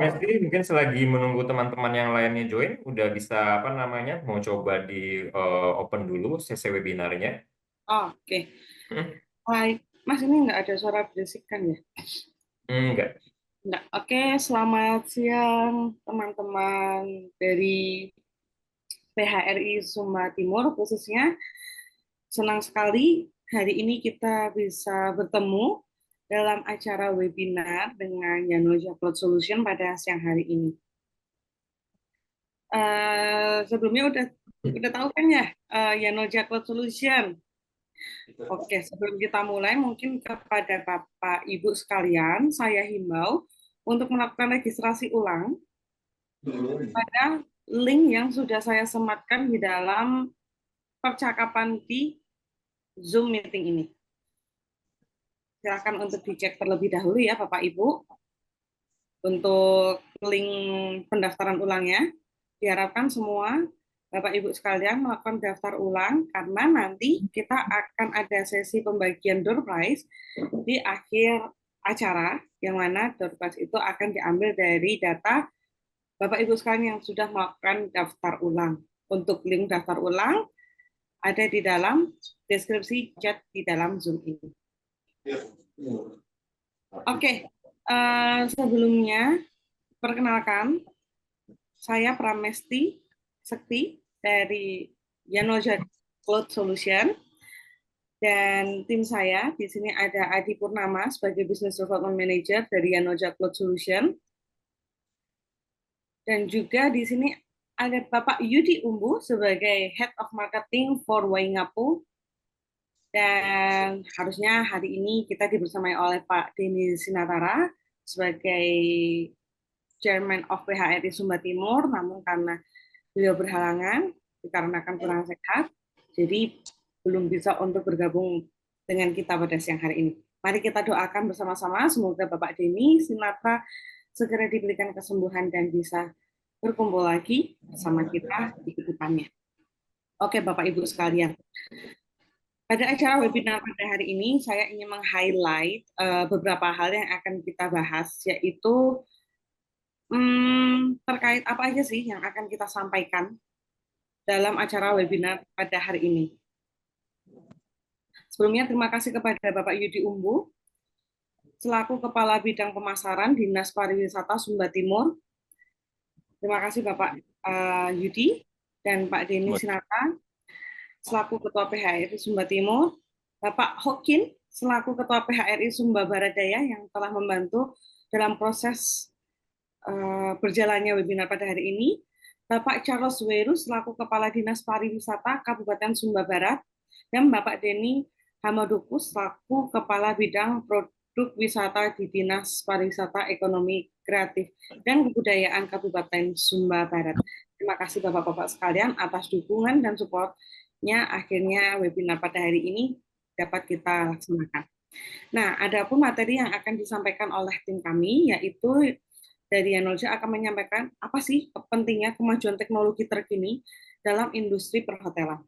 Mesty mungkin selagi menunggu teman-teman yang lainnya join, udah bisa apa namanya mau coba di open dulu sesi webinarnya. Oh, oke. Baik, Mas ini nggak ada suara berisik kan ya? Enggak. Nggak. Oke, selamat siang teman-teman dari PHRI Sumba Timur khususnya. Senang sekali hari ini kita bisa bertemu dalam acara webinar dengan Yanoja Cloud Solution pada siang hari ini. Sebelumnya udah tahu kan ya Yanoja Cloud Solution. Oke, sebelum kita mulai, mungkin kepada Bapak Ibu sekalian, saya himbau untuk melakukan registrasi ulang pada link yang sudah saya sematkan di dalam percakapan di Zoom meeting ini. Silakan untuk dicek terlebih dahulu ya, Bapak Ibu, untuk link pendaftaran ulangnya. Diharapkan semua Bapak Ibu sekalian melakukan daftar ulang karena nanti kita akan ada sesi pembagian door prize di akhir acara yang mana door prize itu akan diambil dari data Bapak Ibu sekalian yang sudah melakukan daftar ulang. Untuk link daftar ulang ada di dalam deskripsi chat di dalam Zoom ini. Oke, sebelumnya perkenalkan saya Pramesti Sekti dari Yanoja Cloud Solution dan tim saya di sini ada Adi Purnama sebagai Business Development Manager dari Yanoja Cloud Solution dan juga di sini ada Bapak Yudi Umbu sebagai Head of Marketing for Waingapu dan harusnya hari ini kita dibersamai oleh Pak Denny Sinatara sebagai Chairman of PHRI Sumba Timur, namun karena beliau berhalangan dikarenakan kurang sehat, jadi belum bisa untuk bergabung dengan kita pada siang hari ini. Mari kita doakan bersama-sama, semoga Bapak Denny Sinatra segera diberikan kesembuhan dan bisa berkumpul lagi bersama kita di kedepannya. Oke, Bapak Ibu sekalian. Pada acara webinar pada hari ini, saya ingin meng-highlight beberapa hal yang akan kita bahas, yaitu terkait apa aja sih yang akan kita sampaikan dalam acara webinar pada hari ini. Sebelumnya terima kasih kepada Bapak Yudi Umbu, selaku Kepala Bidang Pemasaran Dinas Pariwisata Sumba Timur. Terima kasih Bapak Yudi dan Pak Denny Sinata, selaku Ketua PHRI Sumba Timur. Bapak Hokin, selaku Ketua PHRI Sumba Barat Daya yang telah membantu dalam proses berjalannya webinar pada hari ini. Bapak Charles Weru selaku Kepala Dinas Pariwisata Kabupaten Sumba Barat, dan Bapak Denny Hamadoku selaku Kepala Bidang Produk Wisata di Dinas Pariwisata Ekonomi Kreatif dan Kebudayaan Kabupaten Sumba Barat. Terima kasih Bapak-Bapak sekalian atas dukungan dan support-nya, akhirnya webinar pada hari ini dapat kita laksanakan. Nah, ada pun materi yang akan disampaikan oleh tim kami, yaitu dari Yanoja akan menyampaikan apa sih pentingnya kemajuan teknologi terkini dalam industri perhotelan.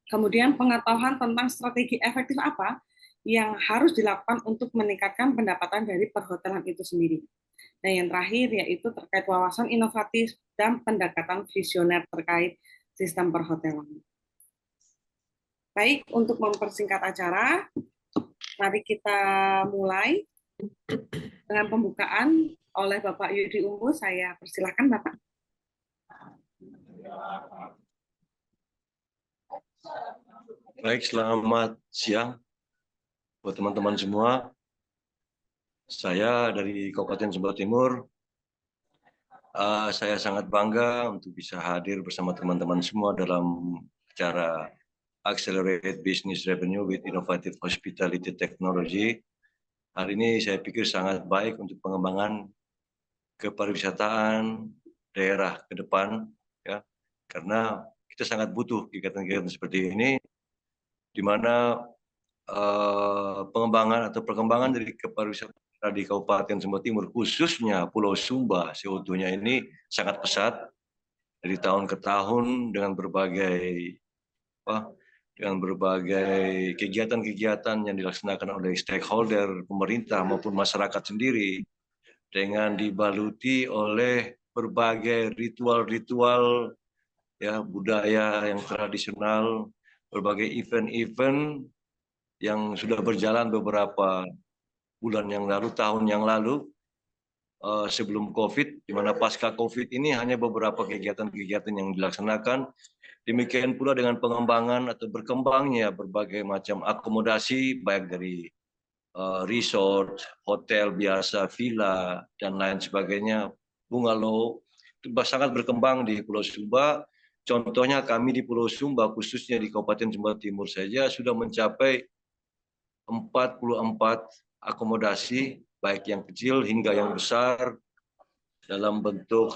Kemudian pengetahuan tentang strategi efektif apa yang harus dilakukan untuk meningkatkan pendapatan dari perhotelan itu sendiri. Nah, yang terakhir yaitu terkait wawasan inovatif dan pendekatan visioner terkait sistem perhotelan. Baik, untuk mempersingkat acara, mari kita mulai dengan pembukaan oleh Bapak Yudi Umbu. Saya persilahkan Bapak. Baik, selamat siang buat teman-teman semua. Saya dari Kabupaten Sumba Timur. Saya sangat bangga untuk bisa hadir bersama teman-teman semua dalam acara Accelerate Business Revenue with Innovative Hospitality Technology. Hari ini saya pikir sangat baik untuk pengembangan kepariwisataan daerah ke depan, ya, karena kita sangat butuh kegiatan-kegiatan seperti ini, di mana pengembangan atau perkembangan dari kepariwisataan di Kabupaten Sumba Timur, khususnya Pulau Sumba, CO2-nya ini sangat pesat dari tahun ke tahun dengan berbagai dengan berbagai kegiatan-kegiatan yang dilaksanakan oleh stakeholder, pemerintah maupun masyarakat sendiri, dengan dibaluti oleh berbagai ritual-ritual ya budaya yang tradisional, berbagai event-event yang sudah berjalan beberapa bulan yang lalu, tahun yang lalu, sebelum COVID, di mana pasca COVID ini hanya beberapa kegiatan-kegiatan yang dilaksanakan. Demikian pula dengan pengembangan atau berkembangnya berbagai macam akomodasi, baik dari resort, hotel biasa, villa, dan lain sebagainya, bungalow, itu sangat berkembang di Pulau Sumba. Contohnya kami di Pulau Sumba, khususnya di Kabupaten Sumba Timur saja, sudah mencapai 44 akomodasi, baik yang kecil hingga yang besar, dalam bentuk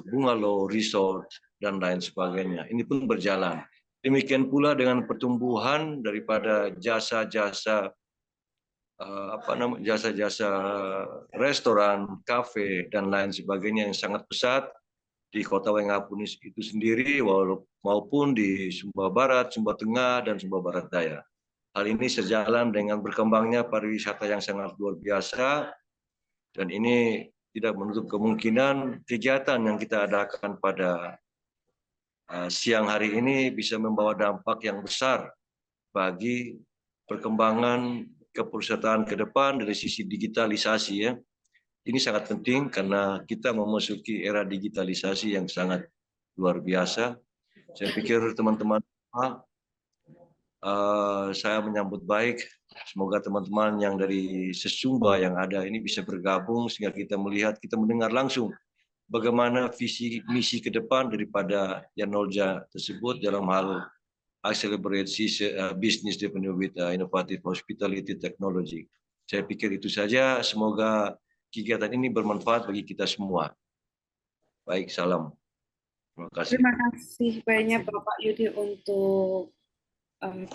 bungalow, resort, dan lain sebagainya. Ini pun berjalan. Demikian pula dengan pertumbuhan daripada jasa-jasa jasa-jasa restoran, kafe, dan lain sebagainya yang sangat pesat di Kota Wengapunis itu sendiri, maupun di Sumba Barat, Sumba Tengah, dan Sumba Barat Daya. Hal ini sejalan dengan berkembangnya pariwisata yang sangat luar biasa, dan ini tidak menutup kemungkinan kegiatan yang kita adakan pada siang hari ini bisa membawa dampak yang besar bagi perkembangan kepariwisataan ke depan dari sisi digitalisasi ya. Ini sangat penting karena kita memasuki era digitalisasi yang sangat luar biasa. Saya pikir teman-teman saya menyambut baik. Semoga teman-teman yang dari sesumba yang ada ini bisa bergabung sehingga kita melihat, kita mendengar langsung bagaimana visi misi ke depan daripada Yanolja tersebut dalam hal accelerate business development with innovative hospitality technology. Saya pikir itu saja. Semoga kegiatan ini bermanfaat bagi kita semua. Baik, salam. Terima kasih. Terima kasih banyak Bapak Yudi untuk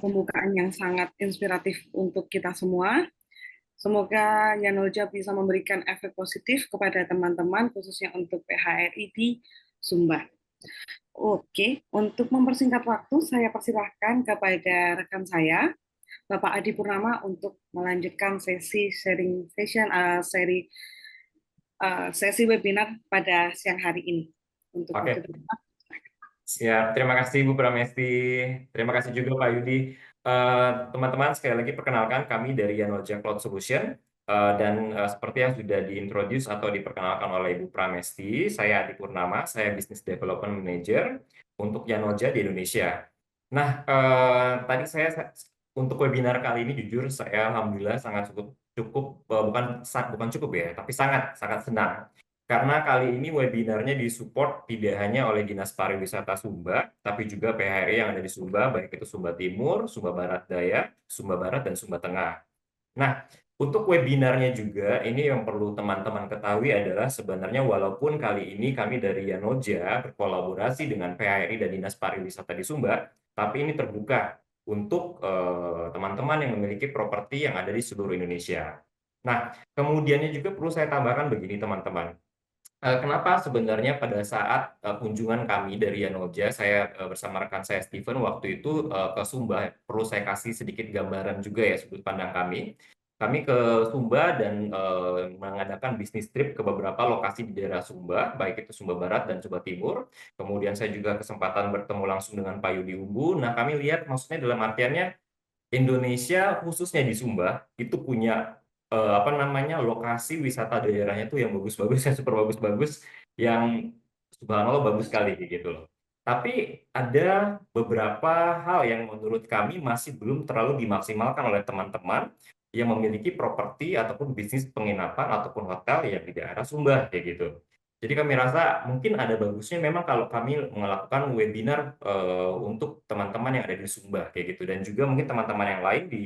pembukaan yang sangat inspiratif untuk kita semua. Semoga Yanolja bisa memberikan efek positif kepada teman-teman, khususnya untuk PHRI di Sumba. Oke, untuk mempersingkat waktu, saya persilahkan kepada rekan saya, Bapak Adi Purnama, untuk melanjutkan sesi sharing session, sesi webinar pada siang hari ini. Untuk Oke. Siap, terima kasih Bu Pramesti. Terima kasih juga Pak Yudi. Teman-teman, sekali lagi perkenalkan kami dari Yanolja Cloud Solution. Dan seperti yang sudah diintroduce atau diperkenalkan oleh Ibu Pramesti, saya Adi Purnama, saya Business Development Manager untuk Yanolja di Indonesia. Nah, tadi saya untuk webinar kali ini jujur saya alhamdulillah sangat cukup bukan cukup ya, tapi sangat senang. Karena kali ini webinarnya disupport tidak hanya oleh Dinas Pariwisata Sumba, tapi juga PHRI yang ada di Sumba, baik itu Sumba Timur, Sumba Barat Daya, Sumba Barat, dan Sumba Tengah. Nah, untuk webinarnya juga, ini yang perlu teman-teman ketahui adalah sebenarnya walaupun kali ini kami dari Yanolja berkolaborasi dengan PHRI dan Dinas Pariwisata di Sumba, tapi ini terbuka untuk teman-teman yang memiliki properti yang ada di seluruh Indonesia. Nah, kemudiannya juga perlu saya tambahkan begini teman-teman. Kenapa sebenarnya pada saat kunjungan kami dari Yanolja, saya bersama rekan saya Steven waktu itu ke Sumba, perlu saya kasih sedikit gambaran juga ya sudut pandang kami. Kami ke Sumba dan mengadakan bisnis trip ke beberapa lokasi di daerah Sumba, baik itu Sumba Barat dan Sumba Timur. Kemudian saya juga kesempatan bertemu langsung dengan Pak Yudi Umbu. Nah, kami lihat maksudnya dalam artiannya Indonesia khususnya di Sumba itu punya lokasi wisata daerahnya tuh yang bagus-bagus, yang super bagus-bagus, yang subhanallah bagus sekali gitu loh. Tapi ada beberapa hal yang menurut kami masih belum terlalu dimaksimalkan oleh teman-teman yang memiliki properti ataupun bisnis penginapan ataupun hotel yang di daerah Sumba kayak gitu. Jadi kami rasa mungkin ada bagusnya memang kalau kami melakukan webinar untuk teman-teman yang ada di Sumba kayak gitu, dan juga mungkin teman-teman yang lain di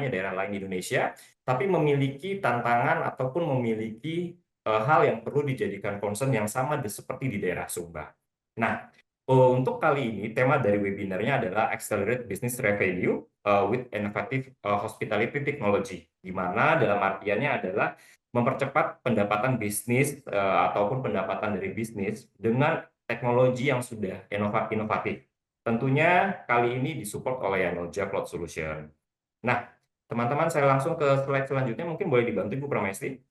daerah lain di Indonesia tapi memiliki tantangan ataupun memiliki hal yang perlu dijadikan concern yang sama seperti di daerah Sumba. Nah, untuk kali ini tema dari webinarnya adalah Accelerate Business Revenue with Innovative Hospitality Technology, di mana dalam artiannya adalah mempercepat pendapatan bisnis ataupun pendapatan dari bisnis dengan teknologi yang sudah inovatif. Tentunya kali ini disupport oleh Yanolja Cloud Solution. Nah, teman-teman, saya langsung ke slide selanjutnya. Mungkin boleh dibantu Ibu Pramesti.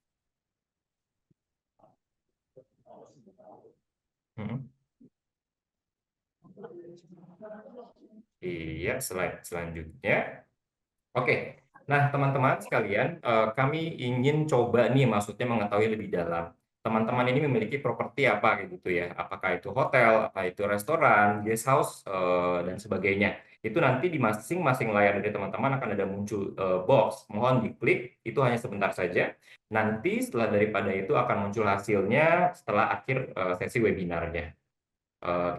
Iya, slide selanjutnya. Oke, nah teman-teman sekalian, kami ingin coba nih, maksudnya mengetahui lebih dalam. Teman-teman ini memiliki properti apa kayak gitu ya? Apakah itu hotel, apa itu restoran, guest house, dan sebagainya. Itu nanti di masing-masing layar dari teman-teman akan ada muncul box. Mohon diklik, itu hanya sebentar saja. Nanti setelah daripada itu akan muncul hasilnya setelah akhir sesi webinarnya.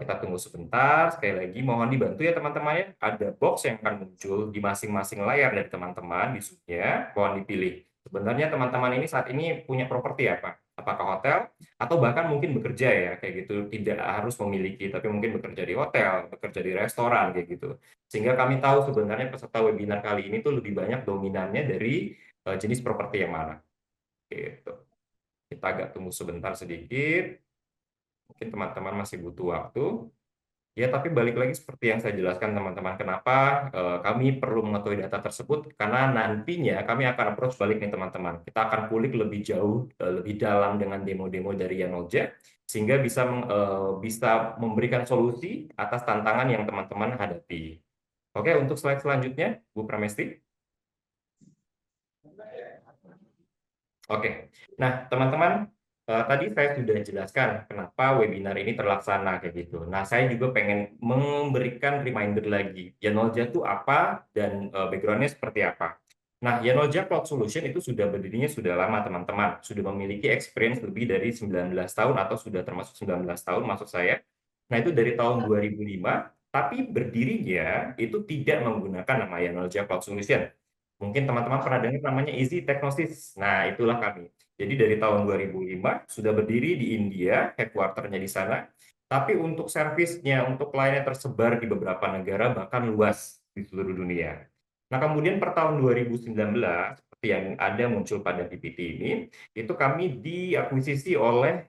Kita tunggu sebentar, sekali lagi mohon dibantu ya teman-teman ya. Ada box yang akan muncul di masing-masing layar dari teman-teman di zoom-nya, mohon dipilih. Sebenarnya teman-teman ini saat ini punya properti apa? Apakah hotel, atau bahkan mungkin bekerja ya, kayak gitu. Tidak harus memiliki, tapi mungkin bekerja di hotel, bekerja di restoran, kayak gitu. Sehingga kami tahu sebenarnya peserta webinar kali ini tuh lebih banyak dominannya dari jenis properti yang mana. Gitu. Kita agak tunggu sebentar sedikit. Mungkin teman-teman masih butuh waktu. Ya, tapi balik lagi seperti yang saya jelaskan teman-teman, kenapa kami perlu mengetahui data tersebut, karena nantinya kami akan approach balik nih teman-teman. Kita akan kulik lebih jauh, lebih dalam dengan demo-demo dari Yanolja, sehingga bisa memberikan solusi atas tantangan yang teman-teman hadapi. Oke, untuk slide selanjutnya, Bu Pramesti. Oke, nah teman-teman, tadi saya sudah jelaskan kenapa webinar ini terlaksana kayak gitu. Nah, saya juga pengen memberikan reminder lagi, Yanolja itu apa dan background-nya seperti apa. Nah, Yanolja Cloud Solution itu sudah berdirinya sudah lama teman-teman, sudah memiliki experience lebih dari 19 tahun atau sudah termasuk 19 tahun maksud saya. Nah, itu dari tahun 2005, tapi berdirinya itu tidak menggunakan nama Yanolja Cloud Solution. Mungkin teman-teman pernah dengar namanya Easy Technosis. Nah, itulah kami. Jadi dari tahun 2005 sudah berdiri di India, headquarter-nya di sana. Tapi untuk servisnya, untuk kliennya tersebar di beberapa negara, bahkan luas di seluruh dunia. Nah, kemudian per tahun 2019, seperti yang ada muncul pada PPT ini, itu kami diakuisisi oleh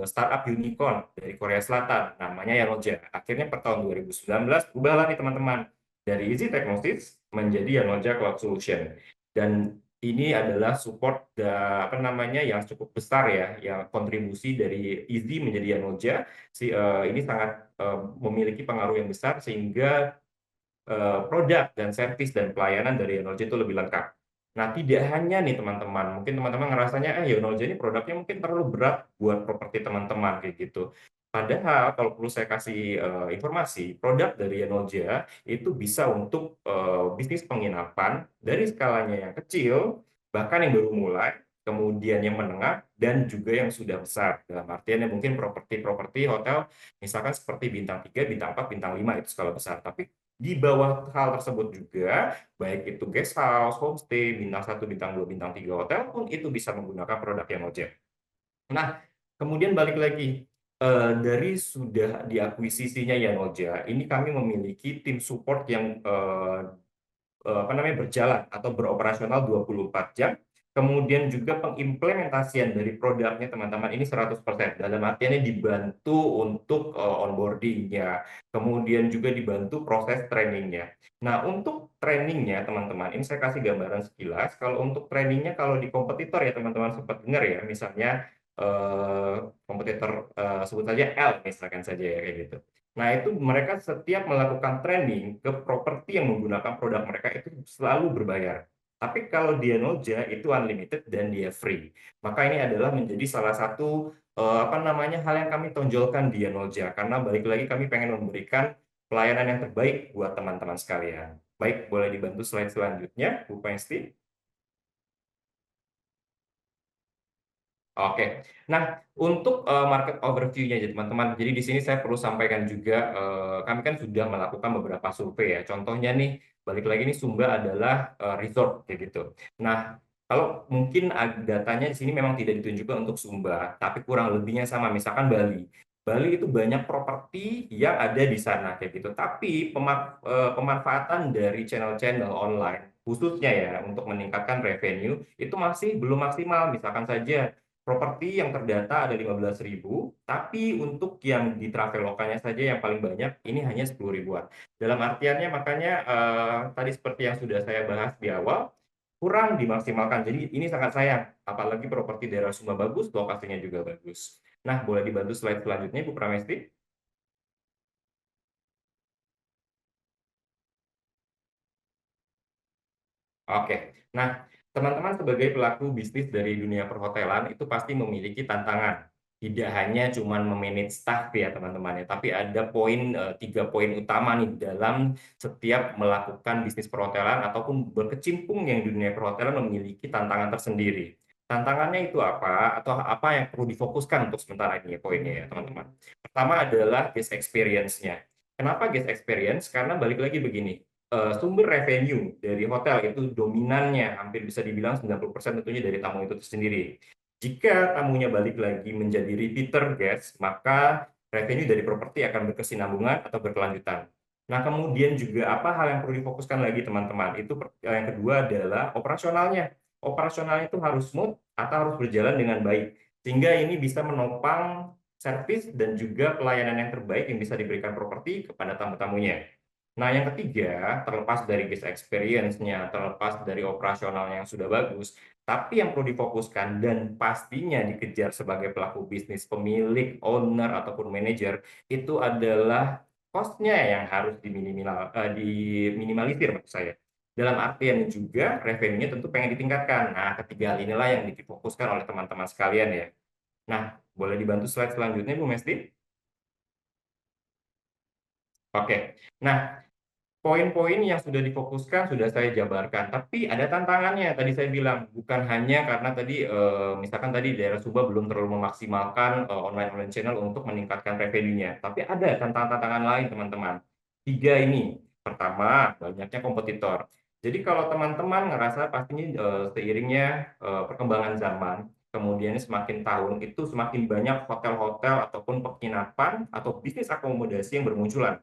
startup unicorn dari Korea Selatan, namanya Yanolja. Akhirnya per tahun 2019, ubahlah nih teman-teman. Dari Easy Technosis menjadi Yanolja Cloud Solution. Dan ini adalah support apa namanya yang cukup besar ya, yang kontribusi dari Easy menjadi Yanolja. Ini sangat memiliki pengaruh yang besar sehingga produk dan servis dan pelayanan dari Yanolja itu lebih lengkap. Nah, tidak hanya nih teman-teman, mungkin teman-teman ngerasanya Yanolja ini produknya mungkin terlalu berat buat properti teman-teman kayak gitu. Padahal kalau perlu saya kasih informasi, produk dari Yanolja itu bisa untuk bisnis penginapan dari skalanya yang kecil, bahkan yang baru mulai, kemudian yang menengah, dan juga yang sudah besar. Dalam artian yang mungkin properti hotel, misalkan seperti bintang 3, bintang 4, bintang 5 itu skala besar. Tapi di bawah hal tersebut juga, baik itu guest house, homestay, bintang 1, bintang 2, bintang 3 hotel pun itu bisa menggunakan produk Yanolja. Nah, kemudian balik lagi, dari sudah diakuisisinya Yanolja, ini kami memiliki tim support yang apa namanya berjalan atau beroperasional 24 jam. Kemudian juga pengimplementasian dari produknya teman-teman ini 100%. Dalam artiannya dibantu untuk onboarding-nya, kemudian juga dibantu proses trainingnya. Nah, untuk trainingnya teman-teman, ini saya kasih gambaran sekilas. Kalau untuk trainingnya, kalau di kompetitor ya teman-teman sempat dengar ya, misalnya kompetitor sebut saja L misalkan saja ya kayak gitu. Nah, itu mereka setiap melakukan training ke properti yang menggunakan produk mereka itu selalu berbayar. Tapi kalau dia Yanolja itu unlimited dan dia free. Maka ini adalah menjadi salah satu apa namanya hal yang kami tonjolkan di Yanolja, karena balik lagi kami pengen memberikan pelayanan yang terbaik buat teman-teman sekalian. Baik, boleh dibantu slide selanjutnya, Bu Pesti. Oke, nah untuk market overview-nya ya teman-teman, jadi di sini saya perlu sampaikan juga, kami kan sudah melakukan beberapa survei ya, contohnya nih, balik lagi nih Sumba adalah resort kayak gitu. Nah, kalau mungkin datanya di sini memang tidak ditunjukkan untuk Sumba, tapi kurang lebihnya sama, misalkan Bali. Bali itu banyak properti yang ada di sana kayak gitu, tapi pemanfaatan dari channel-channel online, khususnya ya untuk meningkatkan revenue, itu masih belum maksimal, misalkan saja properti yang terdata ada 15.000, tapi untuk yang di Travelokanya saja yang paling banyak ini hanya 10 ribuan. Dalam artiannya makanya tadi seperti yang sudah saya bahas di awal, kurang dimaksimalkan. Jadi ini sangat sayang, apalagi properti daerah Sumba bagus, lokasinya juga bagus. Nah, boleh dibantu slide selanjutnya, Bu Pramesti? Oke, nah teman-teman sebagai pelaku bisnis dari dunia perhotelan itu pasti memiliki tantangan. Tidak hanya cuman memanage staff ya teman-teman ya, tapi ada tiga poin utama nih dalam setiap melakukan bisnis perhotelan ataupun berkecimpung yang di dunia perhotelan memiliki tantangan tersendiri. Tantangannya itu apa atau apa yang perlu difokuskan untuk sementara ini ya poinnya ya teman-teman. Pertama adalah guest experience-nya. Kenapa guest experience? Karena balik lagi begini, sumber revenue dari hotel itu dominannya hampir bisa dibilang 90% tentunya dari tamu itu sendiri. Jika tamunya balik lagi menjadi repeater guest, maka revenue dari properti akan berkesinambungan atau berkelanjutan. Nah, kemudian juga apa hal yang perlu difokuskan lagi teman-teman? Itu yang kedua adalah operasionalnya. Operasionalnya itu harus smooth atau harus berjalan dengan baik. Sehingga ini bisa menopang servis dan juga pelayanan yang terbaik yang bisa diberikan properti kepada tamu-tamunya. Nah, yang ketiga, terlepas dari guest experience-nya, terlepas dari operasional yang sudah bagus, tapi yang perlu difokuskan dan pastinya dikejar sebagai pelaku bisnis, pemilik, owner, ataupun manajer, itu adalah cost-nya yang harus diminimalisir, maksud saya. Dalam artian juga, revenue-nya tentu pengen ditingkatkan. Nah, ketiga hal inilah yang difokuskan oleh teman-teman sekalian ya. Nah, boleh dibantu slide selanjutnya, Bu Mesti? Oke. Nah, poin-poin yang sudah difokuskan sudah saya jabarkan, tapi ada tantangannya. Tadi saya bilang bukan hanya karena tadi misalkan tadi daerah Sumba belum terlalu memaksimalkan online channel untuk meningkatkan revenue-nya, tapi ada tantangan-tantangan lain teman-teman. Tiga ini, pertama banyaknya kompetitor. Jadi kalau teman-teman ngerasa pastinya seiringnya perkembangan zaman, kemudian semakin tahun itu semakin banyak hotel-hotel ataupun penginapan atau bisnis akomodasi yang bermunculan.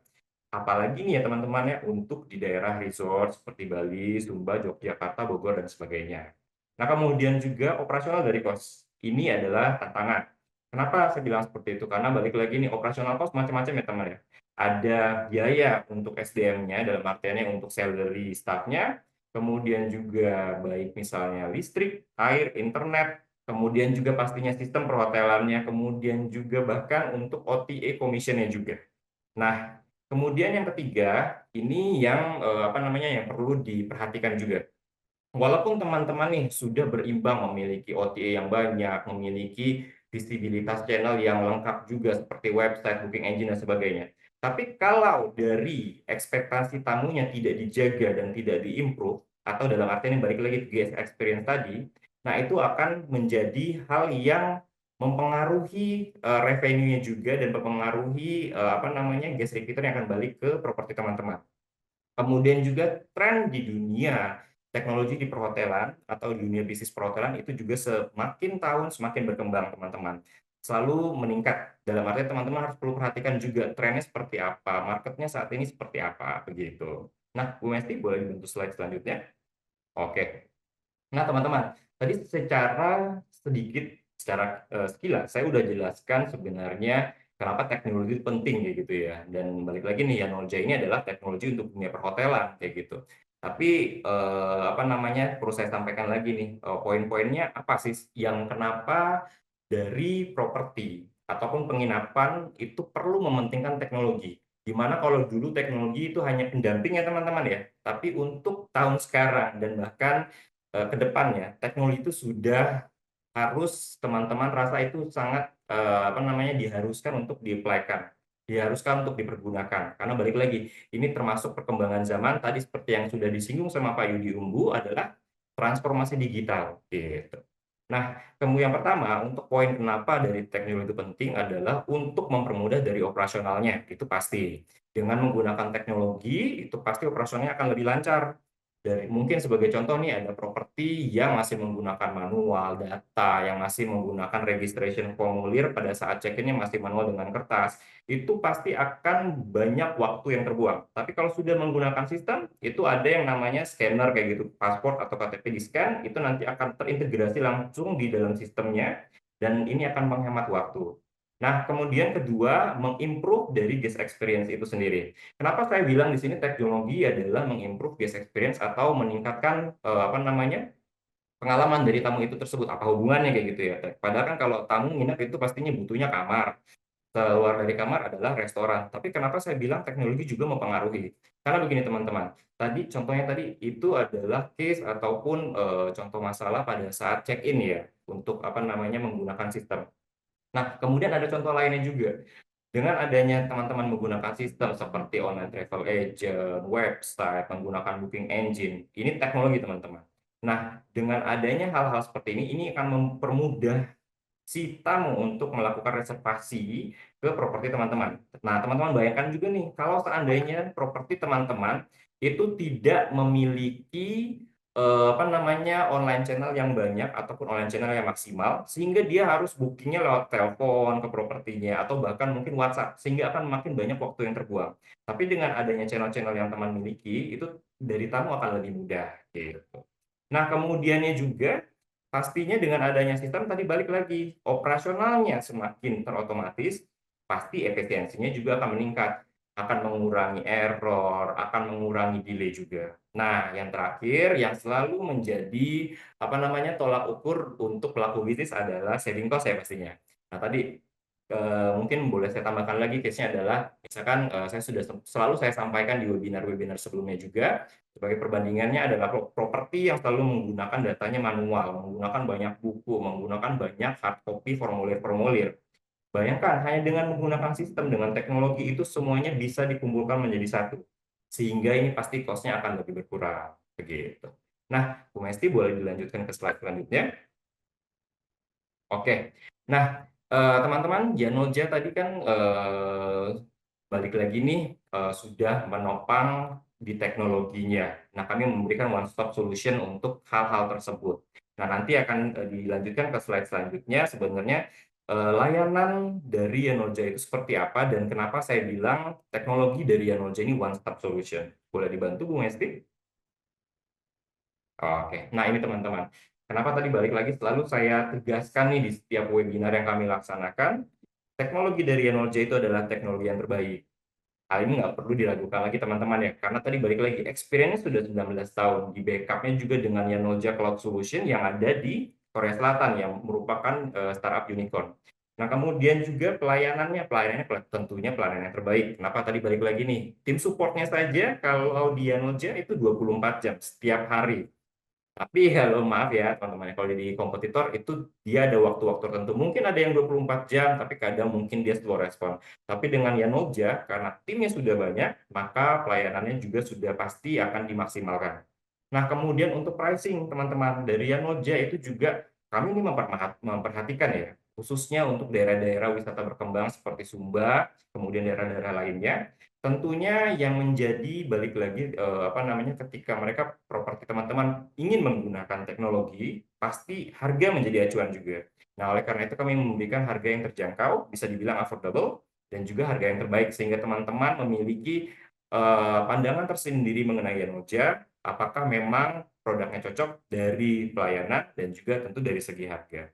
Apalagi nih ya teman-teman ya untuk di daerah resort seperti Bali, Sumba, Yogyakarta, Bogor, dan sebagainya. Nah, kemudian juga operasional dari kos. Ini adalah tantangan. Kenapa saya bilang seperti itu? Karena balik lagi nih, operasional kos macam-macam ya teman ya. Ada biaya untuk SDM-nya, dalam artiannya untuk salary staff-nya, kemudian juga baik misalnya listrik, air, internet, kemudian juga pastinya sistem perhotelannya, kemudian juga bahkan untuk OTA commission-nya juga. Nah, kemudian yang ketiga, ini yang apa namanya yang perlu diperhatikan juga. Walaupun teman-teman nih sudah berimbang memiliki OTA yang banyak, memiliki visibilitas channel yang lengkap juga seperti website, booking engine dan sebagainya. Tapi kalau dari ekspektasi tamunya tidak dijaga dan tidak diimprove, atau dalam artian yang balik lagi ke guest experience tadi, nah itu akan menjadi hal yang mempengaruhi revenue-nya juga dan mempengaruhi apa namanya guest repeater yang akan balik ke properti teman-teman. Kemudian juga tren di dunia teknologi di perhotelan atau di dunia bisnis perhotelan itu juga semakin tahun semakin berkembang teman-teman. Selalu meningkat. Dalam arti teman-teman harus perlu perhatikan juga trennya seperti apa, marketnya saat ini seperti apa, begitu. Nah, Bu Mesti boleh dibantu slide selanjutnya? Oke. Nah, teman-teman, tadi secara sekilas, saya udah jelaskan sebenarnya kenapa teknologi itu penting kayak gitu ya. Dan balik lagi nih, Yanolja ini adalah teknologi untuk dunia perhotelan kayak gitu. Tapi apa namanya, perlu saya sampaikan lagi nih, poin-poinnya apa sih yang kenapa dari properti ataupun penginapan itu perlu mementingkan teknologi. Dimana kalau dulu teknologi itu hanya pendamping ya teman-teman ya, tapi untuk tahun sekarang dan bahkan ke depannya teknologi itu sudah harus teman-teman rasa itu sangat apa namanya diharuskan untuk diaplikasikan, diharuskan untuk dipergunakan. Karena balik lagi, ini termasuk perkembangan zaman tadi seperti yang sudah disinggung sama Pak Yudi Umbu adalah transformasi digital gitu. Nah, kemudian yang pertama untuk poin kenapa dari teknologi itu penting adalah untuk mempermudah dari operasionalnya, itu pasti. Dengan menggunakan teknologi itu pasti operasionalnya akan lebih lancar. Dari mungkin sebagai contoh nih ada properti yang masih menggunakan manual data, yang masih menggunakan registration formulir pada saat check-in-nya masih manual dengan kertas, itu pasti akan banyak waktu yang terbuang. Tapi kalau sudah menggunakan sistem, itu ada yang namanya scanner kayak gitu, paspor atau KTP di-scan, itu nanti akan terintegrasi langsung di dalam sistemnya, dan ini akan menghemat waktu. Nah, kemudian kedua, mengimprove dari guest experience itu sendiri. Kenapa saya bilang di sini teknologi adalah mengimprove guest experience atau meningkatkan apa namanya pengalaman dari tamu itu tersebut, apa hubungannya kayak gitu ya. Padahal kan kalau tamu nginep itu pastinya butuhnya kamar, keluar dari kamar adalah restoran. Tapi kenapa saya bilang teknologi juga mempengaruhi? Karena begini teman-teman, tadi contohnya tadi itu adalah case ataupun contoh masalah pada saat check-in ya, untuk apa namanya menggunakan sistem. Nah, kemudian ada contoh lainnya juga. Dengan adanya teman-teman menggunakan sistem seperti online travel agent, website, menggunakan booking engine, ini teknologi teman-teman. Nah, dengan adanya hal-hal seperti ini akan mempermudah si tamu untuk melakukan reservasi ke properti teman-teman. Nah, teman-teman bayangkan juga nih, kalau seandainya properti teman-teman itu tidak memiliki apa namanya online channel yang banyak ataupun online channel yang maksimal, sehingga dia harus bookingnya lewat telepon ke propertinya atau bahkan mungkin WhatsApp, sehingga akan makin banyak waktu yang terbuang. Tapi dengan adanya channel-channel yang teman miliki, itu dari tamu akan lebih mudah gitu. Nah, kemudiannya juga pastinya dengan adanya sistem tadi balik lagi, operasionalnya semakin terotomatis, pasti efisiensinya juga akan meningkat, akan mengurangi error, akan mengurangi delay juga. Nah, yang terakhir yang selalu menjadi apa namanya tolak ukur untuk pelaku bisnis adalah saving cost ya pastinya. Nah, tadi mungkin boleh saya tambahkan lagi case-nya adalah misalkan saya sudah selalu saya sampaikan di webinar-webinar sebelumnya juga sebagai perbandingannya adalah properti yang selalu menggunakan datanya manual, menggunakan banyak buku, menggunakan banyak hard copy formulir-formulir. Bayangkan hanya dengan menggunakan sistem dengan teknologi itu semuanya bisa dikumpulkan menjadi satu. Sehingga ini pasti cost-nya akan lebih berkurang begitu. Nah, Bu Mesti boleh dilanjutkan ke slide selanjutnya. Oke. Nah, teman-teman, Janoja tadi kan balik lagi nih sudah menopang di teknologinya. Nah, kami memberikan one stop solution untuk hal-hal tersebut. Nah, nanti akan dilanjutkan ke slide selanjutnya. Sebenarnya layanan dari Yanolja itu seperti apa dan kenapa saya bilang teknologi dari Yanolja ini one stop solution. Boleh dibantu, Bu Mesti? Oke, nah ini teman-teman. Kenapa tadi balik lagi selalu saya tegaskan nih di setiap webinar yang kami laksanakan, teknologi dari Yanolja itu adalah teknologi yang terbaik. Hal ini nggak perlu diragukan lagi teman-teman ya, karena tadi balik lagi, experience sudah 19 tahun, di backupnya juga dengan Yanolja Cloud Solution yang ada di Korea Selatan, yang merupakan startup unicorn. Nah, kemudian juga pelayanannya tentunya pelayanan yang terbaik. Kenapa tadi balik lagi nih, tim supportnya saja kalau di Yanolja itu 24 jam setiap hari. Tapi kalau maaf ya teman-teman, kalau di kompetitor itu dia ada waktu-waktu tertentu. Mungkin ada yang 24 jam, tapi kadang mungkin dia slow respon. Tapi dengan Yanolja, karena timnya sudah banyak, maka pelayanannya juga sudah pasti akan dimaksimalkan. Nah, kemudian untuk pricing, teman-teman, dari Yanolja itu juga kami ini memperhatikan ya, khususnya untuk daerah-daerah wisata berkembang seperti Sumba, kemudian daerah-daerah lainnya. Tentunya yang menjadi balik lagi apa namanya ketika mereka properti teman-teman ingin menggunakan teknologi, pasti harga menjadi acuan juga. Nah, oleh karena itu kami memberikan harga yang terjangkau, bisa dibilang affordable, dan juga harga yang terbaik sehingga teman-teman memiliki pandangan tersendiri mengenai Yanolja, apakah memang produknya cocok dari pelayanan dan juga tentu dari segi harga.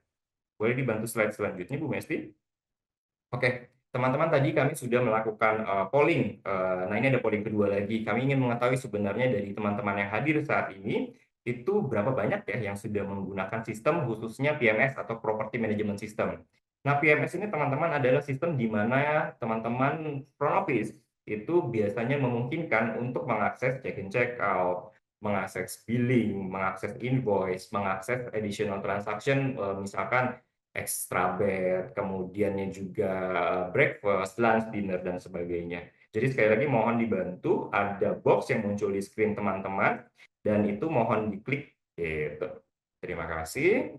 Boleh dibantu slide selanjutnya, Bu Mesti? Oke, teman-teman tadi kami sudah melakukan polling. Nah, ini ada polling kedua lagi. Kami ingin mengetahui sebenarnya dari teman-teman yang hadir saat ini, itu berapa banyak ya yang sudah menggunakan sistem khususnya PMS atau Property Management System. Nah, PMS ini teman-teman adalah sistem di mana teman-teman front office itu biasanya memungkinkan untuk mengakses check-in check-out, mengakses billing, mengakses invoice, mengakses additional transaction, misalkan extra bed, kemudiannya juga breakfast, lunch, dinner, dan sebagainya. Jadi sekali lagi mohon dibantu, ada box yang muncul di screen teman-teman, dan itu mohon diklik. Gitu. Terima kasih.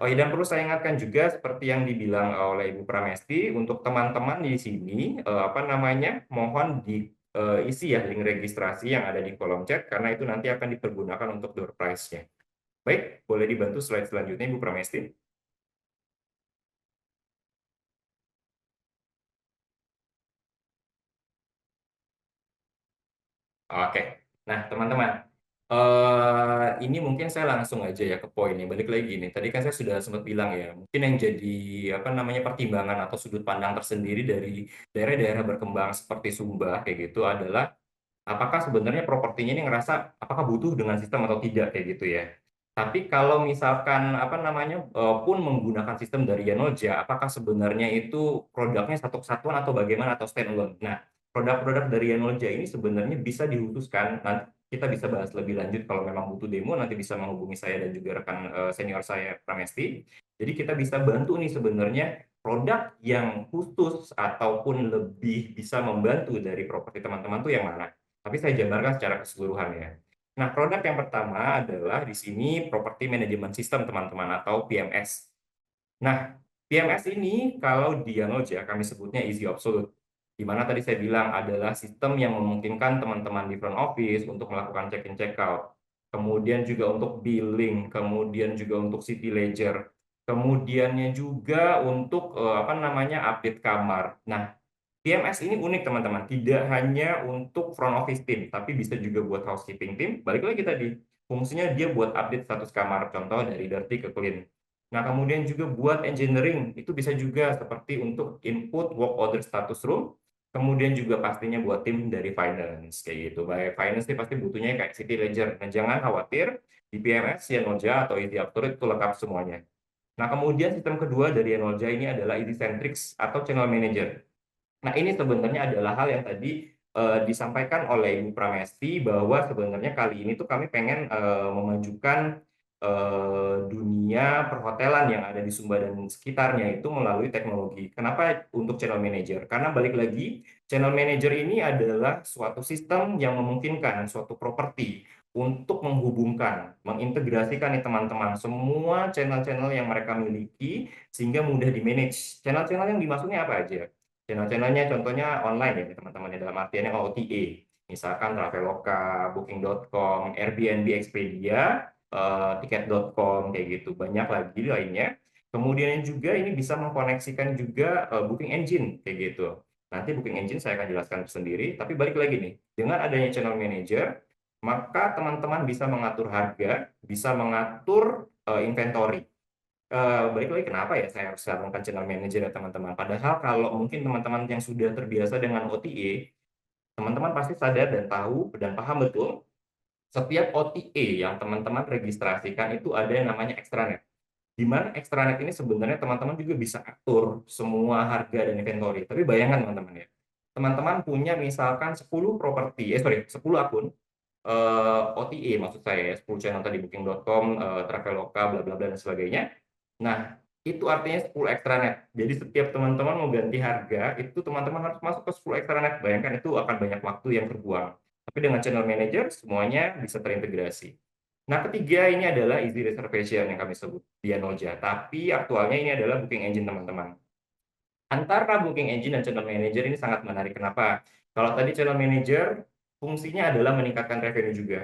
Oh iya, dan perlu saya ingatkan juga seperti yang dibilang oleh Ibu Pramesti, untuk teman-teman di sini, apa namanya, mohon diisi ya link registrasi yang ada di kolom chat, karena itu nanti akan dipergunakan untuk door prize-nya. Baik, boleh dibantu slide selanjutnya, Ibu Pramesti. Oke, nah teman-teman, Ini mungkin saya langsung aja ya ke poin nih. Balik lagi nih. Tadi kan saya sudah sempat bilang ya, mungkin yang jadi apa namanya pertimbangan atau sudut pandang tersendiri dari daerah-daerah berkembang seperti Sumba kayak gitu adalah apakah sebenarnya propertinya ini ngerasa apakah butuh dengan sistem atau tidak kayak gitu ya. Tapi kalau misalkan apa namanya pun menggunakan sistem dari Yanolja, apakah sebenarnya itu produknya satu kesatuan atau bagaimana atau standalone? Nah, produk-produk dari Yanolja ini sebenarnya bisa dihususkan. Nanti kita bisa bahas lebih lanjut kalau memang butuh demo, nanti bisa menghubungi saya dan juga rekan senior saya Pramesti. Jadi kita bisa bantu nih sebenarnya produk yang khusus ataupun lebih bisa membantu dari properti teman-teman tuh yang mana. Tapi saya jabarkan secara keseluruhan ya. Nah, produk yang pertama adalah di sini Property Management System, teman-teman, atau PMS. Nah, PMS ini kalau di Yanolja kami sebutnya Easy Absolute, di mana tadi saya bilang adalah sistem yang memungkinkan teman-teman di front office untuk melakukan check-in check-out, kemudian juga untuk billing, kemudian juga untuk city ledger, kemudiannya juga untuk apa namanya update kamar. Nah, PMS ini unik teman-teman, tidak hanya untuk front office team, tapi bisa juga buat housekeeping team. Balik lagi tadi, fungsinya dia buat update status kamar, contoh dari dirty ke clean. Nah, kemudian juga buat engineering, itu bisa juga seperti untuk input work order status room, kemudian juga pastinya buat tim dari finance, kayak gitu. Baik, finance ini pasti butuhnya kayak city ledger. Dan jangan khawatir, di PMS, Yanolja atau Easy Aptur itu lengkap semuanya. Nah, kemudian sistem kedua dari Yanolja ini adalah Easy Centrics atau Channel Manager. Nah, ini sebenarnya adalah hal yang tadi disampaikan oleh Ibu Pramesti bahwa sebenarnya kali ini tuh kami pengen memajukan dunia perhotelan yang ada di Sumba dan sekitarnya itu melalui teknologi. Kenapa untuk channel manager? Karena balik lagi, channel manager ini adalah suatu sistem yang memungkinkan suatu properti untuk menghubungkan, mengintegrasikan nih teman-teman semua channel-channel yang mereka miliki sehingga mudah di-manage. Channel-channel yang dimaksudnya apa aja? Channel-channelnya contohnya online ya teman-teman, dalam artiannya OTA. Misalkan Traveloka, Booking.com, Airbnb, Expedia, tiket.com kayak gitu. Banyak lagi lainnya. Kemudian juga ini bisa mengkoneksikan juga booking engine kayak gitu. Nanti booking engine saya akan jelaskan sendiri, tapi balik lagi nih, dengan adanya channel manager, maka teman-teman bisa mengatur harga, bisa mengatur inventory. Balik lagi kenapa ya saya harus gabungkan channel manager ya teman-teman. Padahal kalau mungkin teman-teman yang sudah terbiasa dengan OTA, teman-teman pasti sadar dan tahu dan paham betul setiap OTA yang teman-teman registrasikan itu ada yang namanya extranet. Di mana extranet ini sebenarnya teman-teman juga bisa atur semua harga dan inventory. Tapi bayangkan teman-teman ya, teman-teman punya misalkan 10 properti, 10 akun OTA maksud saya ya, 10 channel tadi Booking.com, Traveloka, bla bla bla dan sebagainya. Nah, itu artinya 10 extranet. Jadi setiap teman-teman mau ganti harga, itu teman-teman harus masuk ke 10 extranet. Bayangkan itu akan banyak waktu yang terbuang. Tapi dengan channel manager, semuanya bisa terintegrasi. Nah, ketiga ini adalah easy reservation yang kami sebut di Yanolja. Tapi aktualnya ini adalah booking engine teman-teman. Antara booking engine dan channel manager ini sangat menarik. Kenapa? Kalau tadi channel manager fungsinya adalah meningkatkan revenue juga.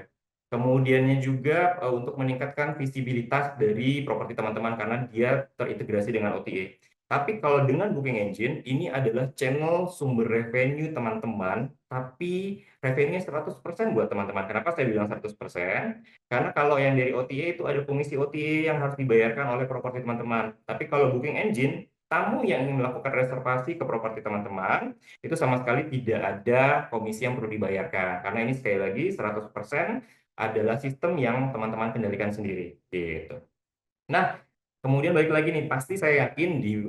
Kemudiannya juga untuk meningkatkan visibilitas dari properti teman-teman karena dia terintegrasi dengan OTA. Tapi kalau dengan booking engine, ini adalah channel sumber revenue teman-teman, tapi revenue 100% buat teman-teman. Kenapa saya bilang 100%? Karena kalau yang dari OTA itu ada komisi OTA yang harus dibayarkan oleh properti teman-teman. Tapi kalau booking engine, tamu yang ingin melakukan reservasi ke properti teman-teman, itu sama sekali tidak ada komisi yang perlu dibayarkan. Karena ini sekali lagi 100% adalah sistem yang teman-teman kendalikan sendiri. Gitu. Nah, kemudian balik lagi nih, pasti saya yakin di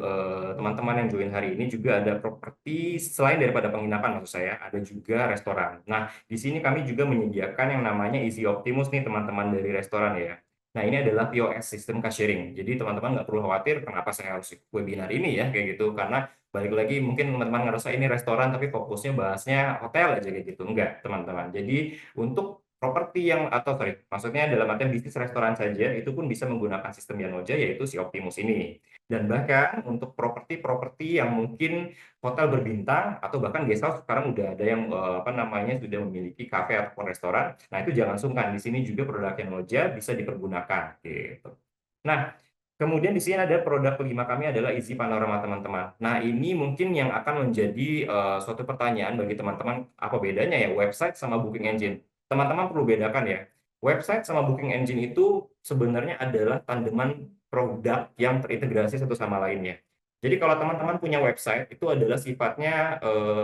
teman-teman yang join hari ini juga ada properti selain daripada penginapan maksud saya, ada juga restoran. Nah, di sini kami juga menyediakan yang namanya Easy Optimus nih teman-teman dari restoran ya. Nah, ini adalah POS sistem cash sharing. Jadi teman-teman nggak perlu khawatir kenapa saya harus ikut webinar ini ya kayak gitu. Karena balik lagi mungkin teman-teman ngerasa ini restoran tapi fokusnya bahasnya hotel aja kayak gitu. Enggak, teman-teman. Jadi untuk properti yang atau sorry, maksudnya dalam artian bisnis restoran saja itu pun bisa menggunakan sistem Yanolja yaitu si Optimus ini. Dan bahkan untuk properti-properti yang mungkin hotel berbintang atau bahkan guest house sekarang udah ada yang apa namanya sudah memiliki kafe ataupun restoran. Nah, itu jangan sungkan di sini juga produk Yanolja bisa dipergunakan gitu. Nah, kemudian di sini ada produk kelima kami adalah Easy Panorama teman-teman. Nah, ini mungkin yang akan menjadi suatu pertanyaan bagi teman-teman apa bedanya ya website sama booking engine. Teman-teman perlu bedakan ya. Website sama booking engine itu sebenarnya adalah tandeman produk yang terintegrasi satu sama lainnya. Jadi kalau teman-teman punya website, itu adalah sifatnya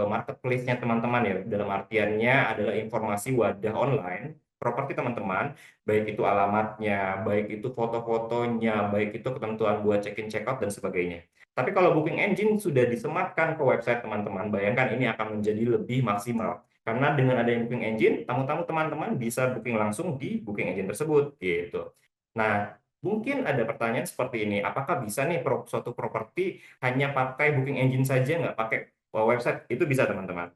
marketplace-nya teman-teman ya. Dalam artiannya adalah informasi wadah online, properti teman-teman, baik itu alamatnya, baik itu foto-fotonya, baik itu ketentuan buat check-in, check-out, dan sebagainya. Tapi kalau booking engine sudah disematkan ke website teman-teman, bayangkan ini akan menjadi lebih maksimal. Karena dengan adanya booking engine, tamu-tamu teman-teman bisa booking langsung di booking engine tersebut, gitu. Nah, mungkin ada pertanyaan seperti ini, apakah bisa nih suatu properti hanya pakai booking engine saja, nggak pakai website? Itu bisa, teman-teman.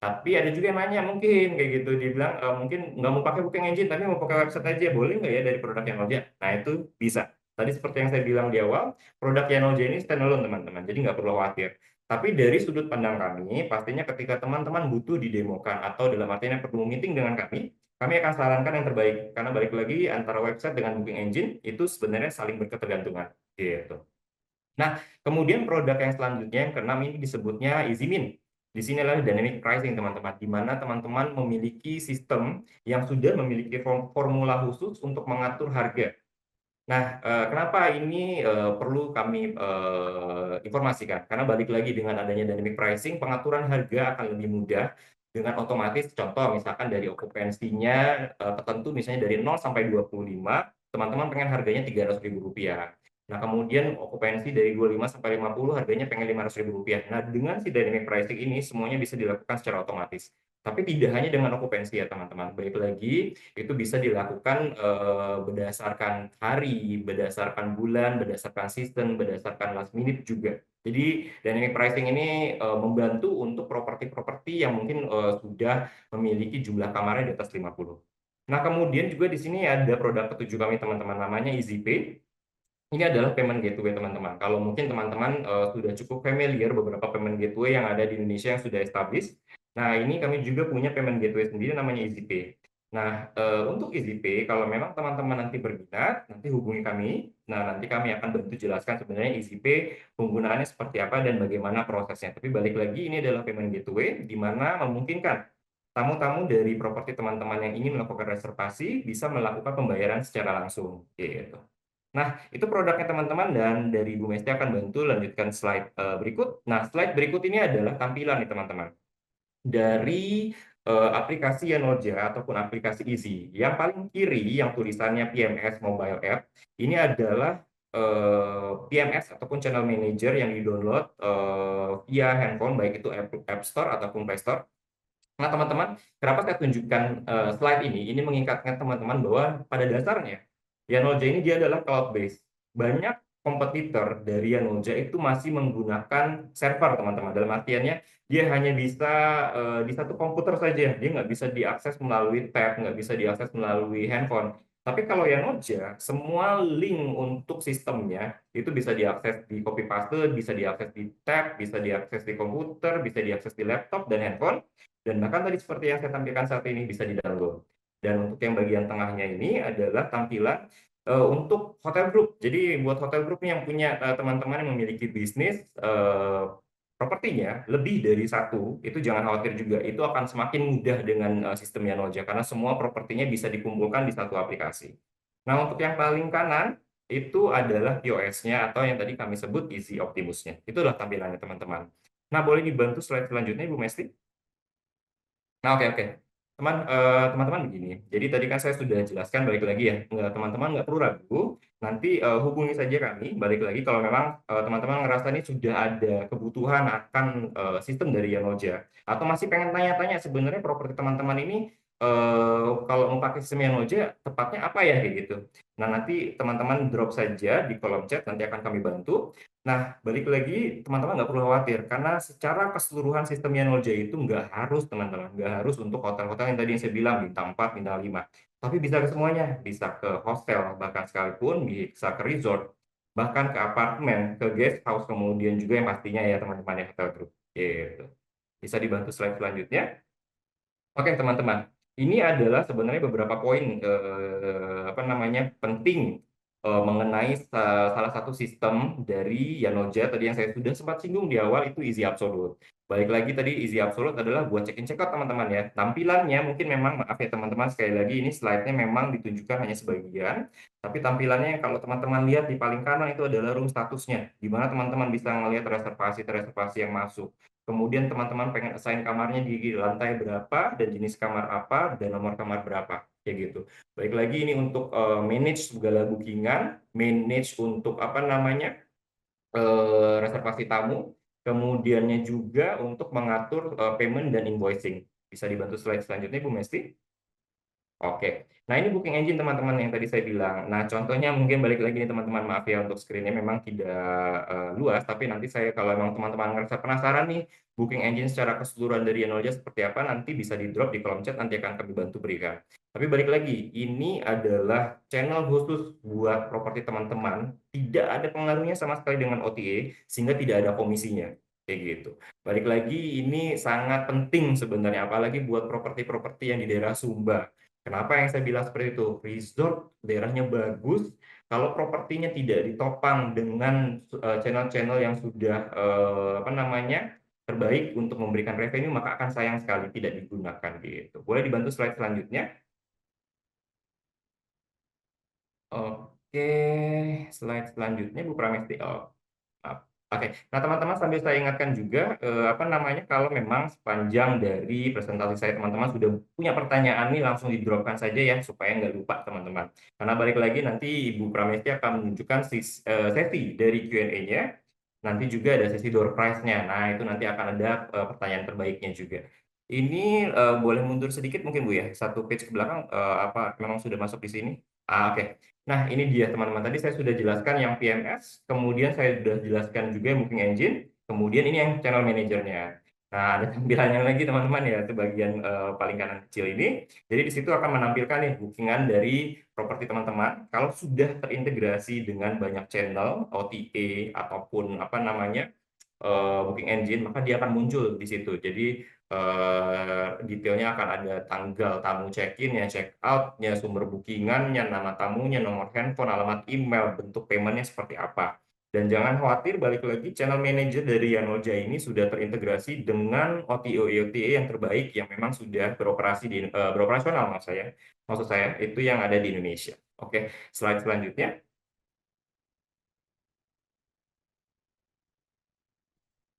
Tapi ada juga yang nanya mungkin kayak gitu, dibilang mungkin nggak mau pakai booking engine, tapi mau pakai website aja, boleh nggak ya dari produk Yanolja? Nah, itu bisa. Tadi seperti yang saya bilang di awal, produk Yanolja ini standalone, teman-teman, jadi nggak perlu khawatir. Tapi dari sudut pandang kami, pastinya ketika teman-teman butuh didemokan atau dalam artinya perlu meeting dengan kami akan sarankan yang terbaik. Karena balik lagi, antara website dengan booking engine, itu sebenarnya saling berketergantungan. Gitu. Nah, kemudian produk yang selanjutnya, yang keenam, ini disebutnya EasyMin. Di sini adalah dynamic pricing, teman-teman, di mana teman-teman memiliki sistem yang sudah memiliki formula khusus untuk mengatur harga. Nah, kenapa ini perlu kami informasikan? Karena balik lagi, dengan adanya dynamic pricing, pengaturan harga akan lebih mudah dengan otomatis. Contoh, misalkan dari okupansinya tertentu, misalnya dari 0 sampai 25, teman-teman pengen harganya Rp300.000. Nah, kemudian okupansi dari 25 sampai 50, harganya pengen Rp500.000. Nah, dengan si dynamic pricing ini, semuanya bisa dilakukan secara otomatis. Tapi tidak hanya dengan okupansi ya, teman-teman. Baik lagi, itu bisa dilakukan berdasarkan hari, berdasarkan bulan, berdasarkan season, berdasarkan last minute juga. Jadi dynamic pricing ini membantu untuk properti-properti yang mungkin sudah memiliki jumlah kamarnya di atas 50. Nah, kemudian juga di sini ada produk ketujuh kami, teman-teman, namanya EasyPay. Ini adalah payment gateway, teman-teman. Kalau mungkin teman-teman sudah cukup familiar beberapa payment gateway yang ada di Indonesia yang sudah established. Nah, ini kami juga punya payment gateway sendiri namanya EasyPay. Nah, untuk EasyPay, kalau memang teman-teman nanti berminat, nanti hubungi kami. Nah, nanti kami akan bantu jelaskan sebenarnya EasyPay penggunaannya seperti apa dan bagaimana prosesnya. Tapi balik lagi, ini adalah payment gateway di mana memungkinkan tamu-tamu dari properti teman-teman yang ingin melakukan reservasi bisa melakukan pembayaran secara langsung. Gitu. Nah, itu produknya, teman-teman, dan dari Bu Mesti akan bantu lanjutkan slide berikut. Nah, slide berikut ini adalah tampilan nih, teman-teman, dari aplikasi Yanolja ataupun aplikasi Easy. Yang paling kiri yang tulisannya PMS Mobile App, ini adalah PMS ataupun Channel Manager yang di-download via handphone, baik itu App Store ataupun Play Store. Nah, teman-teman, kenapa saya tunjukkan slide ini? Ini mengingatkan teman-teman bahwa pada dasarnya Yanolja ini dia adalah cloud based. Banyak kompetitor dari Yanolja itu masih menggunakan server, teman-teman. Dalam artiannya dia hanya bisa di satu komputer saja, dia nggak bisa diakses melalui tab, nggak bisa diakses melalui handphone. Tapi kalau Yanolja, semua link untuk sistemnya itu bisa diakses di copy paste, bisa diakses di tab, bisa diakses di komputer, bisa diakses di laptop dan handphone. Dan bahkan tadi seperti yang saya tampilkan saat ini bisa di-download. Dan untuk yang bagian tengahnya ini adalah tampilan untuk hotel group. Jadi buat hotel group yang punya teman-teman yang memiliki bisnis propertinya lebih dari satu, itu jangan khawatir juga. Itu akan semakin mudah dengan sistem Yanolja karena semua propertinya bisa dikumpulkan di satu aplikasi. Nah, untuk yang paling kanan itu adalah POS-nya atau yang tadi kami sebut Easy Optimus-nya. Itulah tampilannya, teman-teman. Nah, boleh dibantu slide selanjutnya, Ibu Mesti? Nah, oke. Teman-teman begini. Jadi tadi kan saya sudah jelaskan, balik lagi ya, teman-teman nggak perlu ragu. Nanti hubungi saja kami. Balik lagi kalau memang teman-teman ngerasa ini sudah ada kebutuhan akan sistem dari Yanolja, atau masih pengen tanya-tanya sebenarnya properti teman-teman ini kalau mau pakai sistem Yanolja tepatnya apa ya kayak gitu. Nah, nanti teman-teman drop saja di kolom chat, nanti akan kami bantu. Nah, balik lagi, teman-teman nggak perlu khawatir, karena secara keseluruhan sistem Yanolja itu nggak harus, teman-teman. Nggak harus untuk hotel-hotel yang tadi yang saya bilang, bintang 4, bintang 5. Tapi bisa ke semuanya, bisa ke hostel, bahkan sekalipun bisa ke resort, bahkan ke apartemen, ke guest house, kemudian juga yang pastinya ya teman-teman ya hotel group. Gitu. Bisa dibantu slide selanjutnya. Oke, teman-teman. Ini adalah sebenarnya beberapa poin penting mengenai salah satu sistem dari Yanolja tadi yang saya sudah sempat singgung di awal, itu Easy Absolute. Balik lagi tadi easy absolute adalah buat check-in check-out teman-teman ya. Tampilannya mungkin memang maaf ya teman-teman, sekali lagi ini slide-nya memang ditunjukkan hanya sebagian, tapi tampilannya kalau teman-teman lihat di paling kanan itu adalah room statusnya, di mana teman-teman bisa melihat reservasi-reservasi yang masuk. Kemudian teman-teman pengen assign kamarnya di lantai berapa, dan jenis kamar apa, dan nomor kamar berapa, kayak gitu. Baik lagi ini untuk manage segala bookingan, manage untuk apa namanya, reservasi tamu, kemudiannya juga untuk mengatur payment dan invoicing. Bisa dibantu slide selanjutnya, Bu Mesti? Oke, nah ini booking engine teman-teman yang tadi saya bilang. Nah contohnya mungkin balik lagi nih teman-teman, maaf ya untuk screen-nya memang tidak luas, tapi nanti saya kalau memang teman-teman ngerasa penasaran nih booking engine secara keseluruhan dari Yanolja seperti apa, nanti bisa di drop di kolom chat, nanti akan kami bantu berikan. Tapi balik lagi, ini adalah channel khusus buat properti teman-teman, tidak ada pengaruhnya sama sekali dengan OTA, sehingga tidak ada komisinya. Kayak gitu. Balik lagi, ini sangat penting sebenarnya, apalagi buat properti-properti yang di daerah Sumba. Kenapa yang saya bilang seperti itu? Resort daerahnya bagus, kalau propertinya tidak ditopang dengan channel-channel yang sudah apa namanya terbaik untuk memberikan revenue, maka akan sayang sekali tidak digunakan gitu. Boleh dibantu slide selanjutnya? Oke, slide selanjutnya Bu Pramesti. Oh, maaf. Oke, nah teman-teman sambil saya ingatkan juga apa namanya, kalau memang sepanjang dari presentasi saya teman-teman sudah punya pertanyaan nih, langsung di-dropkan saja ya supaya nggak lupa teman-teman. Karena balik lagi nanti Ibu Pramesti akan menunjukkan sesi dari Q&A-nya, nanti juga ada sesi door prize-nya. Nah itu nanti akan ada pertanyaan terbaiknya juga. Ini boleh mundur sedikit mungkin Bu ya, satu page ke belakang, apa memang sudah masuk di sini? Oke. Nah, ini dia teman-teman. Tadi saya sudah jelaskan yang PMS, kemudian saya sudah jelaskan juga yang booking engine, kemudian ini yang channel manajernya. Nah, ada tampilannya lagi teman-teman ya, itu bagian paling kanan kecil ini. Jadi di situ akan menampilkan nih bookingan dari properti teman-teman. Kalau sudah terintegrasi dengan banyak channel, OTA, ataupun apa namanya, booking engine, maka dia akan muncul di situ. Jadi detailnya akan ada tanggal tamu check-in, check out-nya, sumber bookingannya, nama tamunya, nomor handphone, alamat email, bentuk payment-nya seperti apa. Dan jangan khawatir, balik lagi channel manager dari Yanolja ini sudah terintegrasi dengan OTA yang terbaik yang memang sudah beroperasi beroperasional maksud saya itu yang ada di Indonesia. Oke, slide selanjutnya.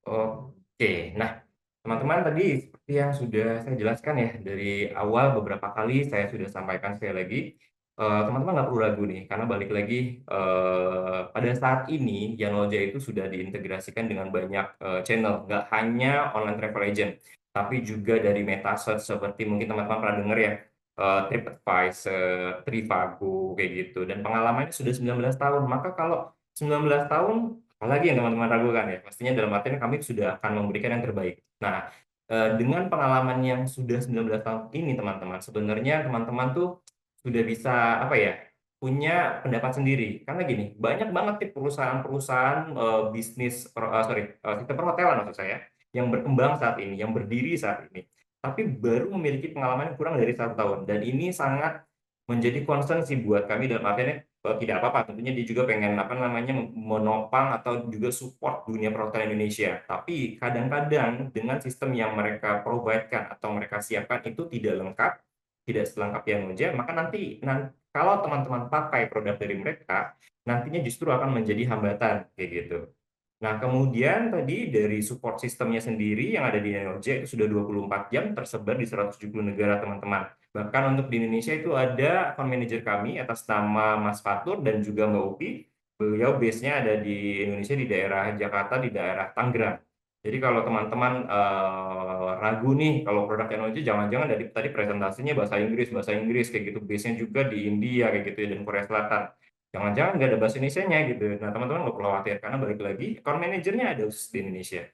Oke, nah teman-teman tadi seperti yang sudah saya jelaskan ya dari awal beberapa kali saya sudah sampaikan sekali lagi, teman-teman nggak perlu ragu nih karena balik lagi pada saat ini Yanolja itu sudah diintegrasikan dengan banyak channel, nggak hanya online travel agent, tapi juga dari meta search seperti mungkin teman-teman pernah dengar ya, TripAdvisor, Trivago kayak gitu, dan pengalamannya sudah 19 tahun. Maka kalau 19 tahun apalagi yang teman-teman ragukan ya, pastinya dalam artian kami sudah akan memberikan yang terbaik. Nah, dengan pengalaman yang sudah 19 tahun ini teman-teman, sebenarnya teman-teman tuh sudah bisa apa ya, punya pendapat sendiri. Karena gini, banyak banget nih perusahaan-perusahaan bisnis, sistem perhotelan maksud saya, yang berkembang saat ini, yang berdiri saat ini, tapi baru memiliki pengalaman yang kurang dari 1 tahun. Dan ini sangat menjadi concern sih buat kami dalam artian tidak apa-apa, tentunya dia juga pengen apa namanya menopang atau juga support dunia perhotelan Indonesia. Tapi kadang-kadang dengan sistem yang mereka provide-kan atau mereka siapkan itu tidak lengkap, tidak selengkap yang Yanolja, maka nanti kalau teman-teman pakai produk dari mereka, nantinya justru akan menjadi hambatan kayak gitu. Nah, kemudian tadi dari support sistemnya sendiri yang ada di Yanolja itu sudah 24 jam tersebar di 170 negara, teman-teman. Bahkan untuk di Indonesia itu ada account manager kami atas nama Mas Fatur dan juga Mbak Upi. Beliau base-nya ada di Indonesia, di daerah Jakarta, di daerah Tangerang. Jadi kalau teman-teman ragu nih, kalau produk Yanolja jangan-jangan dari tadi presentasinya bahasa Inggris kayak gitu. Base-nya juga di India kayak gitu ya, dan Korea Selatan. Jangan-jangan nggak ada bahasa Indonesianya gitu. Nah, teman-teman nggak perlu khawatir, karena balik lagi, account manajernya ada khusus di Indonesia.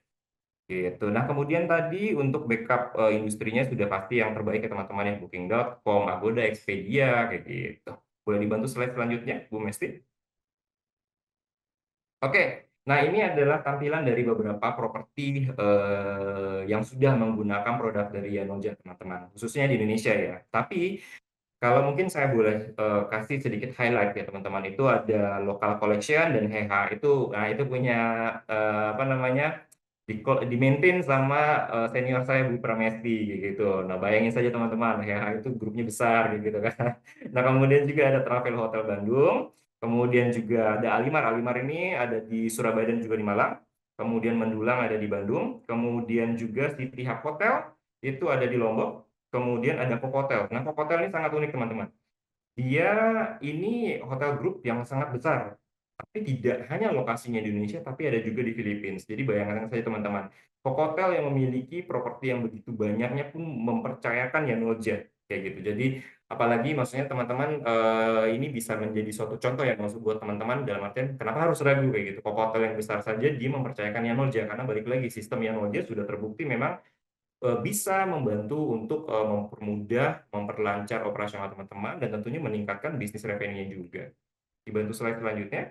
Gitu. Nah, kemudian tadi untuk backup industrinya sudah pasti yang terbaik ya teman-teman ya, Booking.com, Agoda, Expedia, kayak gitu. Boleh dibantu slide selanjutnya, Bu Mesti? Oke, nah ini adalah tampilan dari beberapa properti yang sudah menggunakan produk dari Yanolja, teman-teman. Khususnya di Indonesia ya. Tapi kalau mungkin saya boleh kasih sedikit highlight ya teman-teman, itu ada Local Collection dan Heha itu, nah itu punya apa namanya di maintain sama senior saya Bu Pramesti gitu. Nah, bayangin saja teman-teman, ya itu grupnya besar gitu kan. Nah, kemudian juga ada Travel Hotel Bandung, kemudian juga ada Alimar. Alimar ini ada di Surabaya dan juga di Malang. Kemudian Mendulang ada di Bandung, kemudian juga City Hub Hotel itu ada di Lombok, kemudian ada Kok Hotel. Nah, Kok Hotel ini sangat unik teman-teman. Dia ini hotel grup yang sangat besar, tapi tidak hanya lokasinya di Indonesia, tapi ada juga di Philippines. Jadi bayangkan saja teman-teman, hotel yang memiliki properti yang begitu banyaknya pun mempercayakan Yanolja kayak gitu. Jadi apalagi maksudnya teman-teman ini bisa menjadi suatu contoh yang maksud buat teman-teman dalam artian kenapa harus ragu kayak gitu. Hotel yang besar saja dia mempercayakan Yanolja karena balik lagi sistem Yanolja sudah terbukti memang bisa membantu untuk mempermudah, memperlancar operasional teman-teman, dan tentunya meningkatkan bisnis revenue-nya juga. Dibantu slide selanjutnya.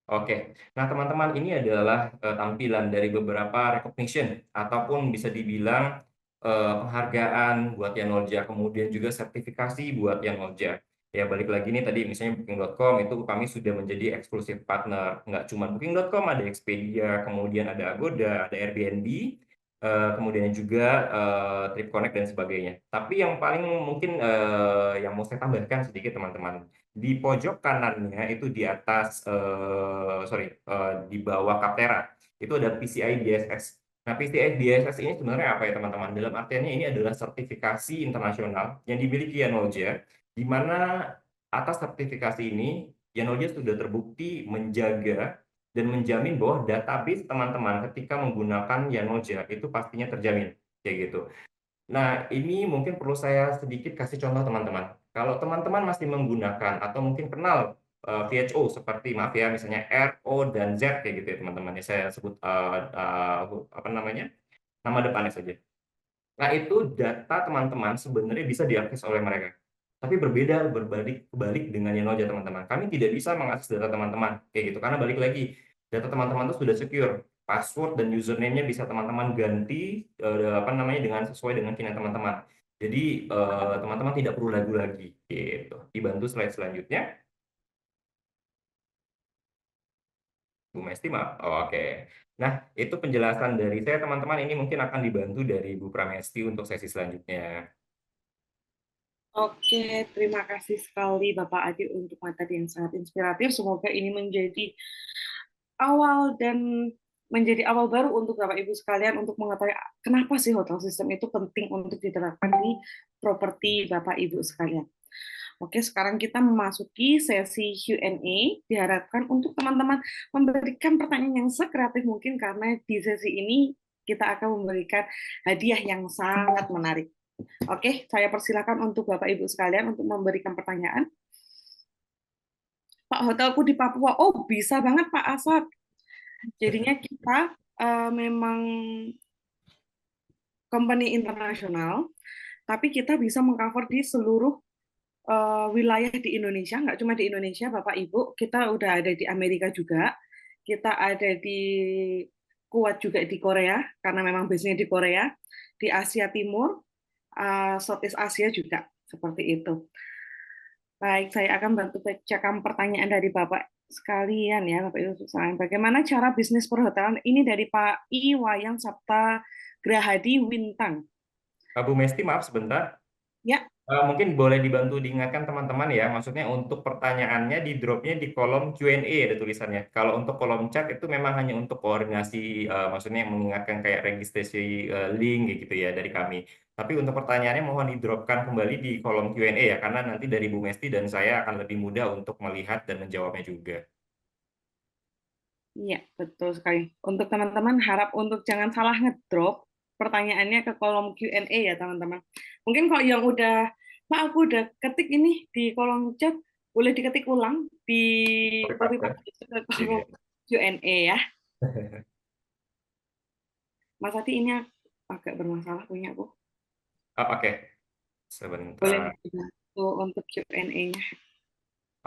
Oke, nah teman-teman ini adalah tampilan dari beberapa recognition ataupun bisa dibilang penghargaan buat Yanolja, kemudian juga sertifikasi buat Yanolja. Ya balik lagi nih tadi misalnya Booking.com itu kami sudah menjadi eksklusif partner. Nggak cuma Booking.com, ada Expedia, kemudian ada Agoda, ada Airbnb, kemudian juga TripConnect dan sebagainya. Tapi yang paling mungkin yang mau saya tambahkan sedikit teman-teman, di pojok kanannya itu di atas di bawah Kaptera itu ada PCI DSS. Nah, PCI DSS ini sebenarnya apa ya teman-teman? Dalam artiannya ini adalah sertifikasi internasional yang dimiliki Yanolja, di mana atas sertifikasi ini Yanolja sudah terbukti menjaga dan menjamin bahwa database teman-teman ketika menggunakan Yanolja itu pastinya terjamin kayak gitu. Nah, ini mungkin perlu saya sedikit kasih contoh teman-teman. Kalau teman-teman masih menggunakan atau mungkin kenal VHO seperti maaf ya misalnya R, O, dan Z kayak gitu ya teman-teman. Ya, saya sebut apa namanya nama depannya saja. Nah, itu data teman-teman sebenarnya bisa diakses oleh mereka. Tapi berbeda, berbalik kebalik dengan Yanoja teman-teman. Kami tidak bisa mengakses data teman-teman kayak gitu karena balik lagi data teman-teman itu sudah secure. Password dan username-nya bisa teman-teman ganti apa namanya dengan sesuai dengan keinginan teman-teman. Jadi teman-teman tidak perlu ragu lagi gitu. Dibantu slide selanjutnya. Bu Mesti, maaf. Oh, oke. Nah, itu penjelasan dari saya teman-teman. Ini mungkin akan dibantu dari Bu Pramesti untuk sesi selanjutnya. Oke, terima kasih sekali Bapak Adi untuk materi yang sangat inspiratif. Semoga ini menjadi awal dan menjadi awal baru untuk Bapak Ibu sekalian untuk mengetahui kenapa sih hotel sistem itu penting untuk diterapkan di properti Bapak Ibu sekalian. Oke, sekarang kita memasuki sesi Q&A. Diharapkan untuk teman-teman memberikan pertanyaan yang sekreatif mungkin karena di sesi ini kita akan memberikan hadiah yang sangat menarik. Oke, saya persilakan untuk Bapak Ibu sekalian untuk memberikan pertanyaan. Pak, hotelku di Papua. Oh, bisa banget Pak Asad. Jadinya kita memang company internasional, tapi kita bisa mengcover di seluruh wilayah di Indonesia, nggak cuma di Indonesia, Bapak Ibu. Kita udah ada di Amerika juga, kita ada di Kuwait juga di Korea, karena memang base-nya di Korea, di Asia Timur, Southeast Asia juga, seperti itu. Baik, saya akan bantu bacakan pertanyaan dari Bapak sekalian ya, Bapak Ibu sekalian. Bagaimana cara bisnis perhotelan ini dari Pak I Wayang Sapta Grahadi Wintang? Bu Mesti, maaf sebentar. Ya, Mungkin boleh dibantu diingatkan teman-teman ya, maksudnya untuk pertanyaannya di dropnya di kolom Q&A ada tulisannya. Kalau untuk kolom chat itu memang hanya untuk koordinasi, maksudnya mengingatkan kayak registrasi link gitu ya dari kami. Tapi untuk pertanyaannya mohon di-dropkan kembali di kolom Q&A ya, karena nanti dari Bu Mesti dan saya akan lebih mudah untuk melihat dan menjawabnya juga. iya, betul sekali. Untuk teman-teman harap untuk jangan salah ngedrop pertanyaannya ke kolom Q&A ya, teman-teman. Mungkin kalau yang udah, Pak, aku udah ketik ini di kolom chat, boleh diketik ulang di Oke, Pak. copy paste ke kolom Iya. Q&A ya. Mas Adi ini agak bermasalah punya aku. Oh, oke, Boleh sebentar. dibantu untuk Q&A-nya.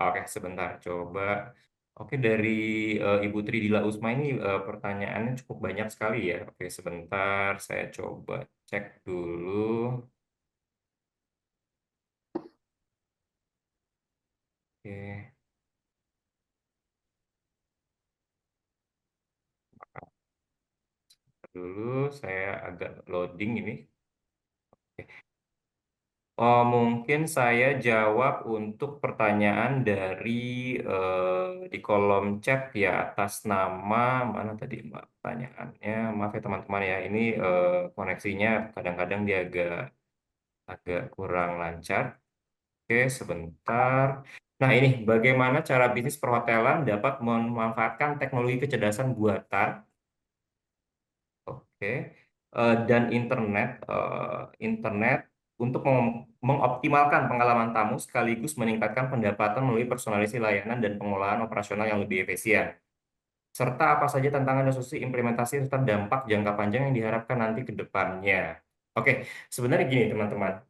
Oke, sebentar. Coba. Oke, dari Ibu Tridila Usma ini pertanyaannya cukup banyak sekali ya. Oke, sebentar. Saya coba cek dulu. Oke. dulu, saya agak loading ini. Mungkin saya jawab untuk pertanyaan dari di kolom chat ya, atas nama mana tadi Mbak pertanyaannya. Maaf ya teman-teman ya, ini koneksinya kadang-kadang dia agak kurang lancar. Oke, sebentar. Nah, ini bagaimana cara bisnis perhotelan dapat memanfaatkan teknologi kecerdasan buatan, oke, dan internet untuk mengoptimalkan pengalaman tamu sekaligus meningkatkan pendapatan melalui personalisasi layanan dan pengelolaan operasional yang lebih efisien. Serta apa saja tantangan dan solusi implementasi serta dampak jangka panjang yang diharapkan nanti ke depannya. Oke, sebenarnya gini teman-teman,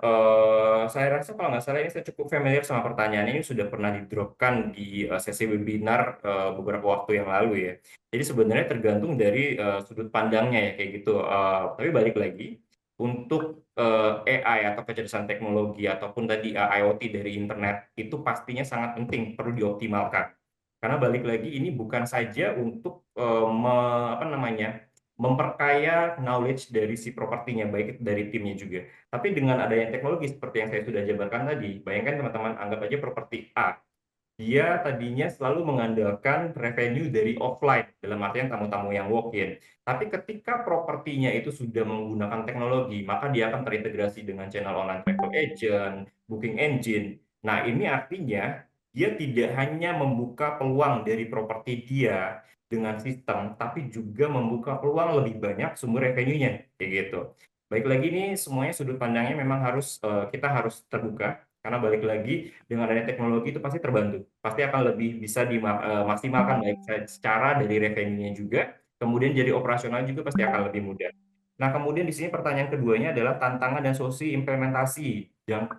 saya rasa kalau nggak salah ini saya cukup familiar sama pertanyaan ini, sudah pernah di-dropkan di sesi webinar beberapa waktu yang lalu ya. Jadi sebenarnya tergantung dari sudut pandangnya ya kayak gitu. Tapi balik lagi, untuk AI atau kecerdasan teknologi ataupun tadi IoT dari internet itu pastinya sangat penting, perlu dioptimalkan. Karena balik lagi ini bukan saja untuk apa namanya, memperkaya knowledge dari si propertinya, baik itu dari timnya juga. Tapi dengan adanya teknologi seperti yang saya sudah jabarkan tadi, bayangkan teman-teman anggap aja properti A. Dia tadinya selalu mengandalkan revenue dari offline, dalam artian tamu-tamu yang walk-in. Tapi ketika propertinya itu sudah menggunakan teknologi, maka dia akan terintegrasi dengan channel online travel agent, booking engine. Nah, ini artinya dia tidak hanya membuka peluang dari properti dia dengan sistem, tapi juga membuka peluang lebih banyak sumber revenue-nya, kayak gitu. Baik lagi nih, semuanya sudut pandangnya memang harus kita harus terbuka, karena balik lagi dengan adanya teknologi itu pasti terbantu, pasti akan lebih bisa dimaksimalkan baik secara dari revenue-nya juga, kemudian jadi operasional juga pasti akan lebih mudah. Nah, kemudian di sini pertanyaan keduanya adalah tantangan dan solusi implementasi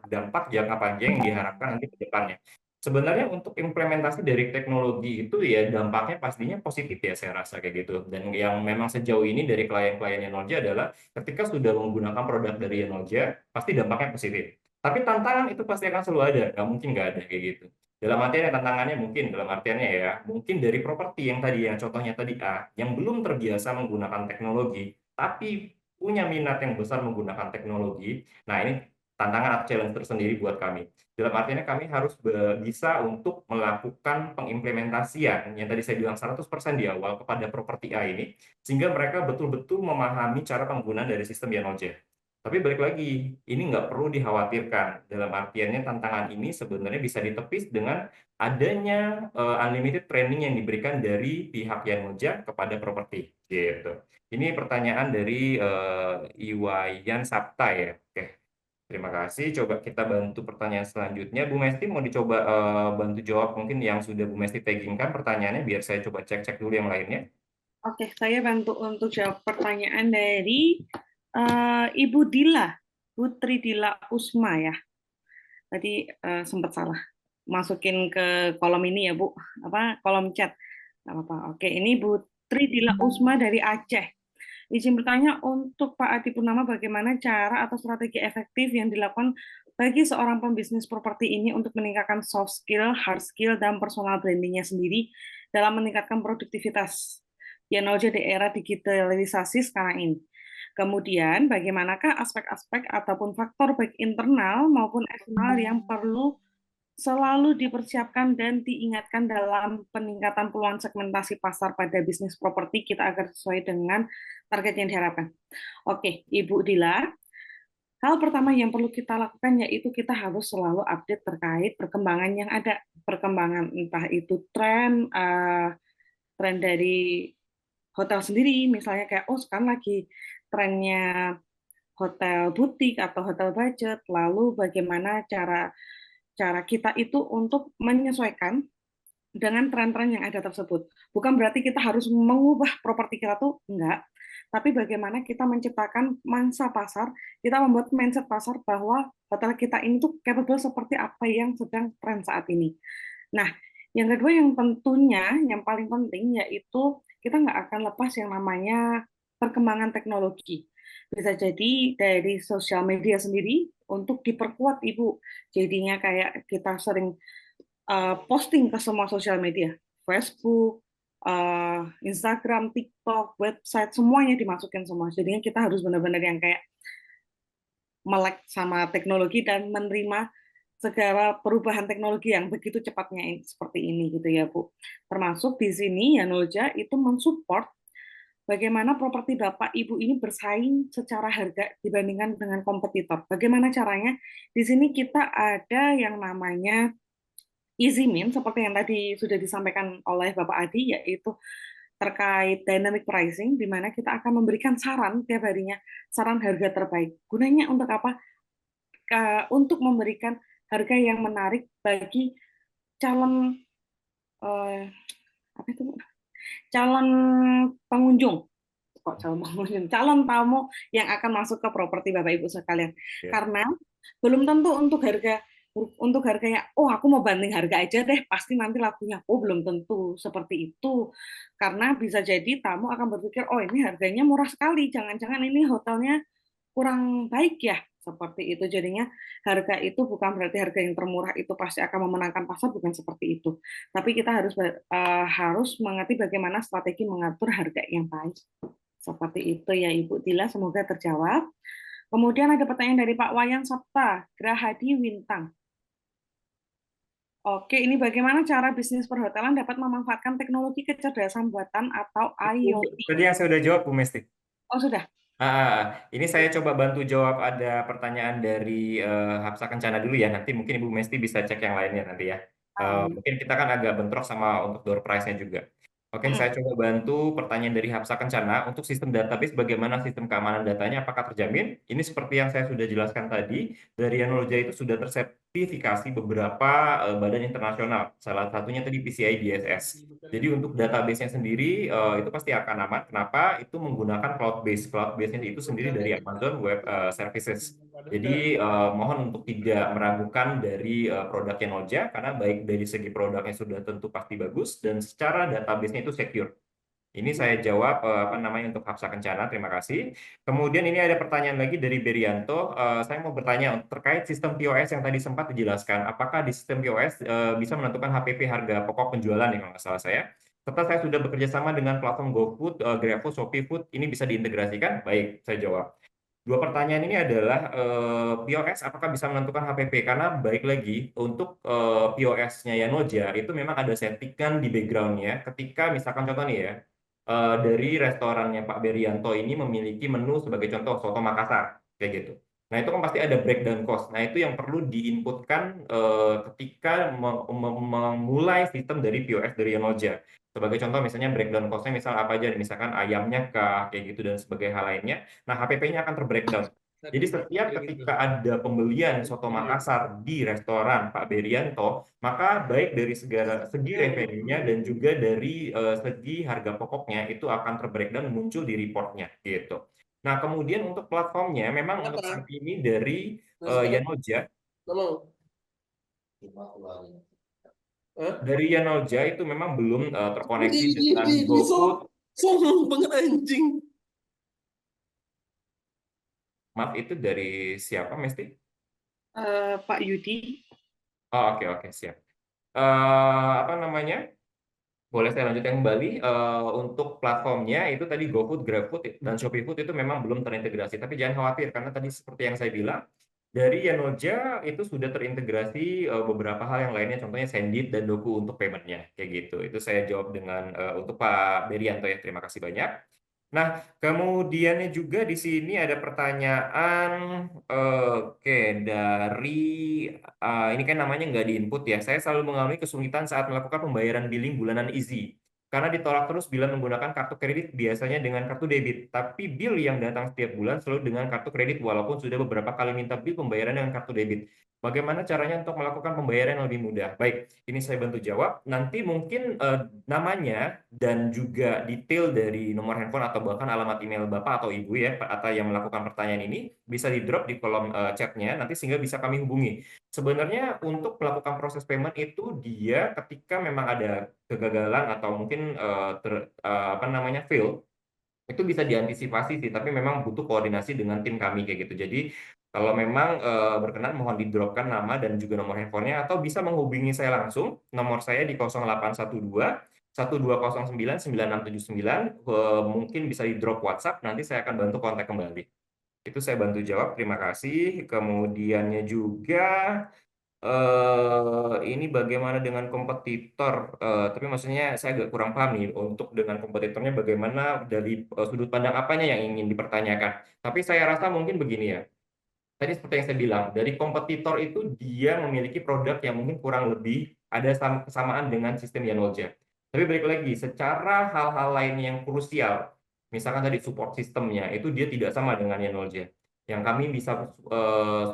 dampak jangka panjang yang diharapkan nanti ke depannya. Sebenarnya untuk implementasi dari teknologi itu ya dampaknya pastinya positif ya saya rasa kayak gitu. Dan yang memang sejauh ini dari klien-klien Yanolja adalah ketika sudah menggunakan produk dari Yanolja, pasti dampaknya positif. Tapi tantangan itu pasti akan selalu ada, nggak mungkin nggak ada kayak gitu. Dalam artian tantangannya mungkin, dalam artiannya ya, mungkin dari properti yang tadi, yang contohnya tadi A, yang belum terbiasa menggunakan teknologi, tapi punya minat yang besar menggunakan teknologi, nah ini tantangan atau challenge tersendiri buat kami. Dalam artiannya kami harus bisa untuk melakukan pengimplementasian yang tadi saya bilang 100% di awal kepada properti A ini, sehingga mereka betul-betul memahami cara penggunaan dari sistem Yanolja. Tapi balik lagi, ini nggak perlu dikhawatirkan. Dalam artiannya tantangan ini sebenarnya bisa ditepis dengan adanya unlimited training yang diberikan dari pihak Yanolja kepada properti. Gitu. Ini pertanyaan dari Iwayan Sapta ya. Oke. Terima kasih. Coba kita bantu pertanyaan selanjutnya. Bu Mesti mau dicoba bantu jawab mungkin yang sudah Bu Mesti taggingkan pertanyaannya biar saya coba cek-cek dulu yang lainnya. Oke, saya bantu untuk jawab pertanyaan dari Ibu Dila, Putri Dila Usma ya. Tadi sempat salah masukin ke kolom ini ya Bu, kolom chat. Nggak apa-apa. Oke, ini Bu Tri Dila Usma dari Aceh. Izin bertanya untuk Pak Adi Purnama, bagaimana cara atau strategi efektif yang dilakukan bagi seorang pembisnis properti ini untuk meningkatkan soft skill, hard skill, dan personal brandingnya sendiri dalam meningkatkan produktivitas Yanolja di era digitalisasi sekarang ini. Kemudian, bagaimanakah aspek-aspek ataupun faktor baik internal maupun eksternal yang perlu selalu dipersiapkan dan diingatkan dalam peningkatan peluang segmentasi pasar pada bisnis properti kita agar sesuai dengan target yang diharapkan. Oke, Ibu Dila, hal pertama yang perlu kita lakukan yaitu kita harus selalu update terkait perkembangan yang ada, perkembangan entah itu tren dari hotel sendiri, misalnya kayak sekarang lagi trennya hotel butik atau hotel budget, lalu bagaimana cara kita itu untuk menyesuaikan dengan tren-tren yang ada tersebut. Bukan berarti kita harus mengubah properti kita tuh enggak, tapi bagaimana kita menciptakan mangsa pasar, kita membuat mindset pasar bahwa hotel kita ini tuh capable seperti apa yang sedang tren saat ini. Nah, yang kedua yang tentunya yang paling penting yaitu kita nggak akan lepas yang namanya perkembangan teknologi. Bisa jadi dari sosial media sendiri untuk diperkuat Ibu. Jadinya kayak kita sering posting ke semua sosial media, Facebook, Instagram, TikTok, website, semuanya dimasukin semua. Jadinya kita harus benar-benar yang kayak melek sama teknologi dan menerima segala perubahan teknologi yang begitu cepatnya seperti ini gitu ya Bu. Termasuk di sini Yanolja itu mensupport bagaimana properti Bapak Ibu ini bersaing secara harga dibandingkan dengan kompetitor. Bagaimana caranya? Di sini kita ada yang namanya Easymin seperti yang tadi sudah disampaikan oleh Bapak Adi, yaitu terkait dynamic pricing, di mana kita akan memberikan saran tiap harinya, saran harga terbaik. Gunanya untuk apa? Untuk memberikan harga yang menarik bagi calon eh, apa itu? Calon pengunjung, kok calon pengunjung, calon tamu yang akan masuk ke properti Bapak Ibu sekalian. Karena belum tentu untuk harganya, oh aku mau banding harga aja deh, pasti nanti lakunya, oh belum tentu seperti itu. Karena bisa jadi tamu akan berpikir, oh ini harganya murah sekali, jangan-jangan ini hotelnya kurang baik ya, seperti itu. Jadinya harga itu bukan berarti harga yang termurah itu pasti akan memenangkan pasar, bukan seperti itu. Tapi kita harus mengerti bagaimana strategi mengatur harga yang baik. Seperti itu ya Ibu Tila, semoga terjawab. Kemudian ada pertanyaan dari Pak Wayan Sapta, Grahadi Wintang. Oke, ini bagaimana cara bisnis perhotelan dapat memanfaatkan teknologi kecerdasan buatan atau IoT? Tadi yang saya sudah jawab, Bu Mesti. Oh, sudah. Ini saya coba bantu jawab ada pertanyaan dari Hapsa Kencana dulu ya. Nanti mungkin Ibu Mesti bisa cek yang lainnya nanti ya. Mungkin kita kan agak bentrok sama untuk door price-nya juga. Oke, saya coba bantu pertanyaan dari Hapsa Kencana. Untuk sistem database, bagaimana sistem keamanan datanya? Apakah terjamin? Ini seperti yang saya sudah jelaskan tadi. Dari Yanolja itu sudah tersertifikasi beberapa badan internasional. Salah satunya tadi PCI DSS. Jadi untuk database-nya sendiri itu pasti akan aman. Kenapa? Itu menggunakan cloud-based. Cloud-based-nya itu sendiri dari Amazon Web Services. Jadi mohon untuk tidak meragukan dari produk Yanolja, karena baik dari segi produknya sudah tentu pasti bagus, dan secara database-nya itu secure. Ini saya jawab apa namanya untuk Hapsa Kencana, terima kasih. Kemudian ini ada pertanyaan lagi dari Berianto. Saya mau bertanya terkait sistem POS yang tadi sempat dijelaskan. Apakah di sistem POS bisa menentukan HPP harga pokok penjualan ya kalau nggak salah saya? Serta saya sudah bekerja sama dengan platform GoFood, GrabFood, ShopeeFood. Ini bisa diintegrasikan? Baik, saya jawab. Dua pertanyaan ini adalah POS apakah bisa menentukan HPP? Karena baik lagi untuk POS-nya Yanolja itu memang ada settingan di background-nya. Ketika misalkan contoh nih ya, dari restorannya Pak Berianto ini memiliki menu sebagai contoh soto Makassar kayak gitu. Nah itu kan pasti ada breakdown cost. Nah itu yang perlu diinputkan ketika memulai sistem dari POS dari Yanolja. Sebagai contoh misalnya breakdown cost-nya misal apa aja, misalkan ayamnya kah, kayak gitu dan sebagai hal lainnya. Nah HPP-nya akan terbreakdown. Jadi setiap ketika ada pembelian soto Makassar di restoran Pak Berianto, maka baik dari segi revenue-nya dan juga dari segi harga pokoknya itu akan terbreakdown muncul di report-nya gitu. Nah, kemudian untuk platformnya memang untuk saat ini dari Yanolja itu memang belum terkoneksi dengan GoFood. Sombong banget anjing. Maaf, itu dari siapa, Mesti? Pak Yudi. Oh, oke, siap. Apa namanya? Boleh saya lanjutkan kembali. Untuk platformnya itu tadi GoFood, GrabFood, dan ShopeeFood itu memang belum terintegrasi. Tapi jangan khawatir, karena tadi seperti yang saya bilang, dari Yanolja itu sudah terintegrasi beberapa hal yang lainnya, contohnya Sendit dan Doku untuk payment-nya. Kayak gitu. Itu saya jawab dengan untuk Pak Berianto ya. Terima kasih banyak. Nah, kemudiannya juga di sini ada pertanyaan, oke, dari ini kan namanya nggak diinput ya. Saya selalu mengalami kesulitan saat melakukan pembayaran billing bulanan Easy. Karena ditolak terus bila menggunakan kartu kredit, biasanya dengan kartu debit. Tapi bill yang datang setiap bulan selalu dengan kartu kredit, walaupun sudah beberapa kali minta bill pembayaran dengan kartu debit. Bagaimana caranya untuk melakukan pembayaran yang lebih mudah? Baik, ini saya bantu jawab. Nanti mungkin namanya dan juga detail dari nomor handphone atau bahkan alamat email Bapak atau Ibu ya, atau yang melakukan pertanyaan ini bisa di-drop di kolom chatnya, nanti sehingga bisa kami hubungi. Sebenarnya untuk melakukan proses payment itu dia ketika memang ada kegagalan atau mungkin fail, itu bisa diantisipasi sih, tapi memang butuh koordinasi dengan tim kami kayak gitu. Jadi kalau memang berkenan mohon di-dropkan nama dan juga nomor handphonenya, atau bisa menghubungi saya langsung. Nomor saya di 0812 12099679, mungkin bisa di drop WhatsApp, nanti saya akan bantu kontak kembali. Itu saya bantu jawab, terima kasih. Kemudiannya juga ini bagaimana dengan kompetitor? Tapi maksudnya saya agak kurang paham nih untuk dengan kompetitornya bagaimana dari sudut pandang apanya yang ingin dipertanyakan. Tapi saya rasa mungkin begini ya. Tadi seperti yang saya bilang, dari kompetitor itu dia memiliki produk yang mungkin kurang lebih ada kesamaan dengan sistem Yanolja. Tapi balik lagi, secara hal-hal lain yang krusial, misalkan tadi support sistemnya, itu dia tidak sama dengan Yanolja. Yang kami bisa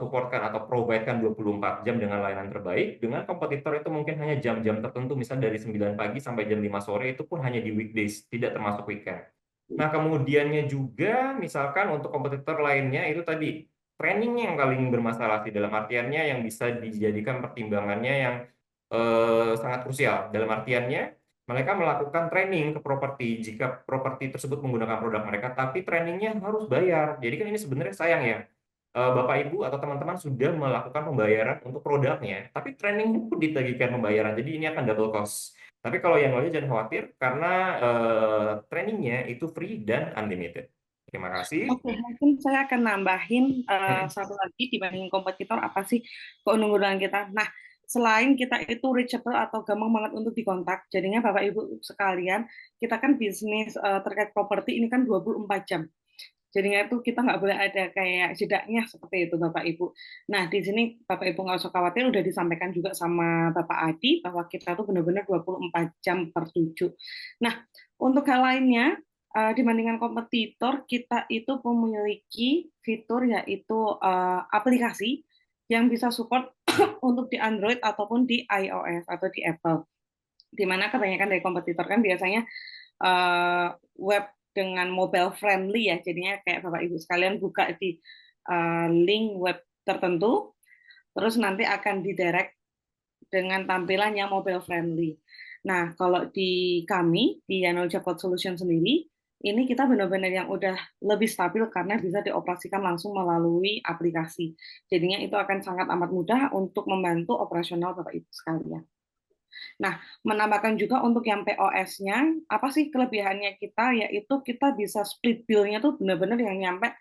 supportkan atau provide-kan 24 jam dengan layanan terbaik, dengan kompetitor itu mungkin hanya jam-jam tertentu, misalnya dari 9 pagi sampai jam 5 sore, itu pun hanya di weekdays, tidak termasuk weekend. Nah, kemudiannya juga, misalkan untuk kompetitor lainnya, itu tadi, trainingnya yang paling bermasalah sih, dalam artiannya yang bisa dijadikan pertimbangannya yang sangat krusial. Dalam artiannya, mereka melakukan training ke properti jika properti tersebut menggunakan produk mereka, tapi trainingnya harus bayar. Jadi kan ini sebenarnya sayang ya. Bapak Ibu atau teman-teman sudah melakukan pembayaran untuk produknya, tapi trainingnya pun ditagihkan pembayaran. Jadi ini akan double cost. Tapi kalau yang lainnya jangan khawatir karena trainingnya itu free dan unlimited. Terima kasih. Oke, mungkin saya akan nambahin Hmm. satu lagi dibanding kompetitor, apa sih keunggulan kita. Nah, selain kita itu reachable atau gampang banget untuk dikontak, jadinya Bapak Ibu sekalian, kita kan bisnis terkait properti ini kan 24 jam. Jadinya itu kita nggak boleh ada kayak jedaknya seperti itu Bapak Ibu. Nah, di sini Bapak Ibu nggak usah khawatir, udah disampaikan juga sama Bapak Adi bahwa kita tuh benar-benar 24 jam per 7. Nah, untuk hal lainnya, dibandingkan kompetitor, kita itu memiliki fitur yaitu aplikasi yang bisa support untuk di Android ataupun di iOS atau di Apple. Di mana kebanyakan dari kompetitor kan biasanya web dengan mobile friendly ya, jadinya kayak Bapak Ibu sekalian buka di link web tertentu, terus nanti akan didirect dengan tampilan yang mobile friendly. Nah, kalau di kami, di Yanolja Cloud Solution sendiri, ini kita benar-benar yang udah lebih stabil karena bisa dioperasikan langsung melalui aplikasi. Jadinya itu akan sangat amat mudah untuk membantu operasional Bapak Ibu sekalian. Nah, menambahkan juga untuk yang POS-nya, apa sih kelebihannya kita, yaitu kita bisa split bill-nya tuh benar-benar yang nyampe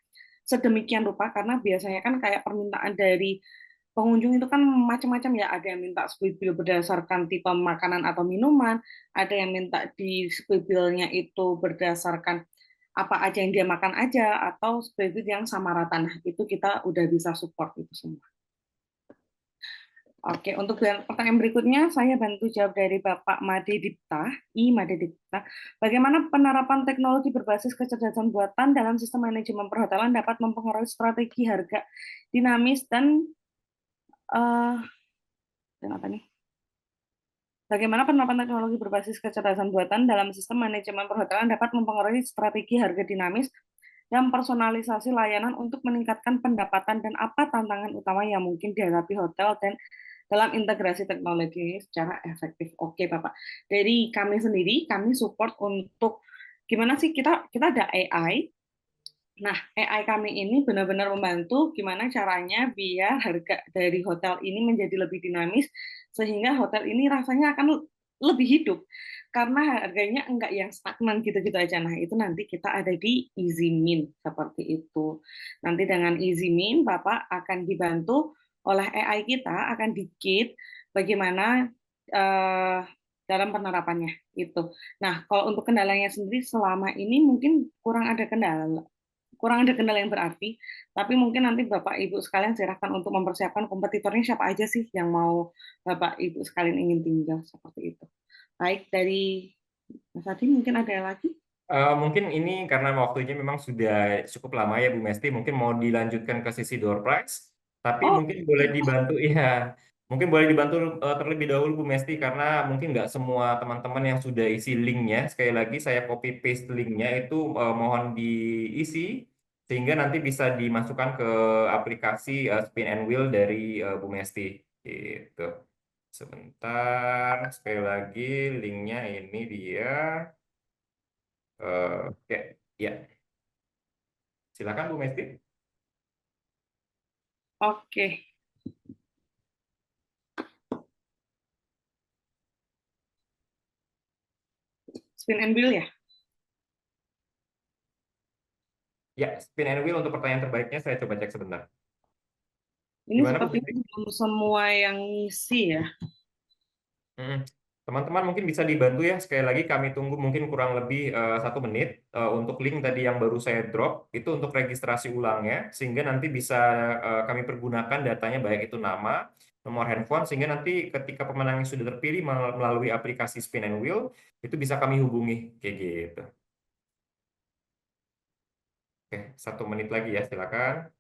sedemikian rupa, karena biasanya kan kayak permintaan dari pengunjung itu kan macam-macam ya, ada yang minta split bill berdasarkan tipe makanan atau minuman, ada yang minta di split bill-nya itu berdasarkan apa aja yang dia makan aja, atau split bill yang sama rata. Nah, itu kita udah bisa support itu semua. Oke, untuk pertanyaan berikutnya, saya bantu jawab dari Bapak Made Dipta, Made Dipta. Bagaimana penerapan teknologi berbasis kecerdasan buatan dalam sistem manajemen perhotelan dapat mempengaruhi strategi harga dinamis dan apa nih? Bagaimana penerapan teknologi berbasis kecerdasan buatan dalam sistem manajemen perhotelan dapat mempengaruhi strategi harga dinamis dan personalisasi layanan untuk meningkatkan pendapatan, dan apa tantangan utama yang mungkin dihadapi hotel dan dalam integrasi teknologi secara efektif. Oke, Bapak. Dari kami sendiri, kami support untuk gimana sih kita ada AI. Nah, AI kami ini benar-benar membantu gimana caranya biar harga dari hotel ini menjadi lebih dinamis, sehingga hotel ini rasanya akan lebih hidup. Karena harganya enggak yang stagnan gitu-gitu aja. Nah, itu nanti kita ada di EasyMin, seperti itu. Nanti dengan EasyMin, Bapak akan dibantu oleh AI kita, akan dikit bagaimana dalam penerapannya. Itu. Nah, kalau untuk kendalanya sendiri selama ini mungkin kurang ada kendala yang berarti, tapi mungkin nanti Bapak Ibu sekalian silahkan untuk mempersiapkan kompetitornya siapa aja sih yang mau Bapak Ibu sekalian ingin tinggal, seperti itu. Baik, dari Mas Adi mungkin ada lagi? Mungkin ini karena waktunya memang sudah cukup lama ya Bu Mesti, mungkin mau dilanjutkan ke sisi door prize, tapi Oh, mungkin boleh dibantu ya, mungkin boleh dibantu terlebih dahulu Bu Mesti karena mungkin nggak semua teman-teman yang sudah isi linknya, sekali lagi saya copy paste linknya itu mohon diisi sehingga nanti bisa dimasukkan ke aplikasi Spin and Wheel dari Bu Mesti, gitu. Sebentar, sekali lagi linknya ini dia. Oke, ya. Silakan Bu Mesti. oke. spin and wheel ya? Ya, spin and wheel untuk pertanyaan terbaiknya saya coba cek sebentar. Ini Gimana, Bu? sepertinya belum semua yang ngisi ya. Teman-teman mungkin bisa dibantu ya, sekali lagi kami tunggu mungkin kurang lebih 1 menit untuk link tadi yang baru saya drop, itu untuk registrasi ulangnya, sehingga nanti bisa kami pergunakan datanya baik itu nama, nomor handphone, sehingga nanti ketika pemenangnya sudah terpilih melalui aplikasi Spin and Wheel, itu bisa kami hubungi, kayak gitu. Oke, 1 menit lagi ya, silakan.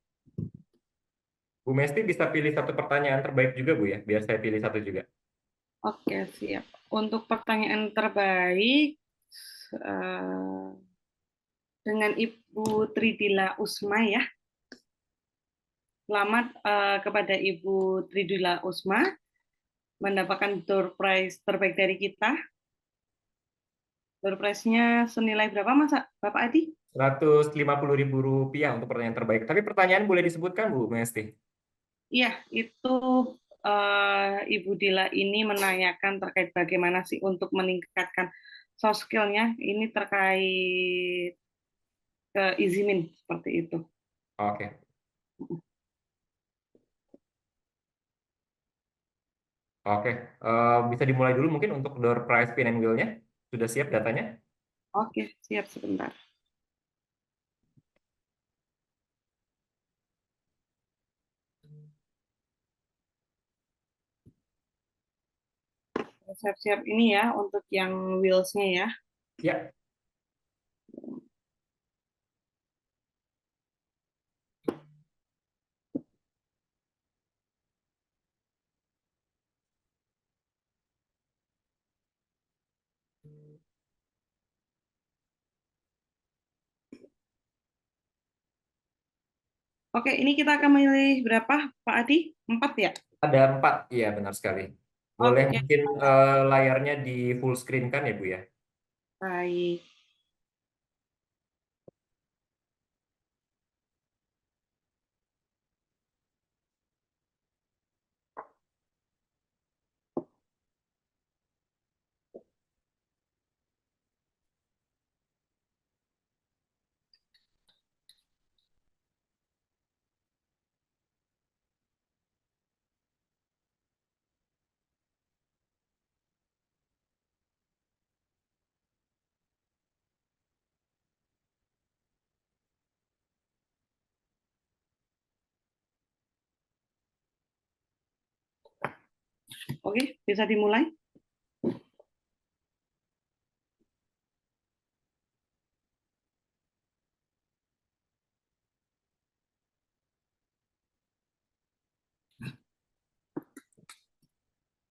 Bu Mesti bisa pilih satu pertanyaan terbaik juga, Bu ya, biar saya pilih satu juga. Oke, siap. Untuk pertanyaan terbaik, dengan Ibu Tridila Usma ya. Selamat kepada Ibu Tridila Usma, mendapatkan door prize terbaik dari kita. Door prize-nya senilai berapa, Mas Bapak Adi? Rp150.000 untuk pertanyaan terbaik. Tapi pertanyaan boleh disebutkan, Bu Mesti? Iya, itu Ibu Dila ini menanyakan terkait bagaimana sih untuk meningkatkan soft skill-nya. Ini terkait ke Izimin, seperti itu. Oke. Oke, bisa dimulai dulu mungkin untuk door prize spin and wheel-nya. Sudah siap datanya? Oke, siap sebentar. Siap-siap ini ya untuk yang wheels-nya ya. Ya. Oke, ini kita akan memilih berapa, Pak Adi? 4 ya? Ada 4, iya benar sekali. Boleh Oke, mungkin layarnya di full screen kan ya Bu ya? baik. Oke, bisa dimulai?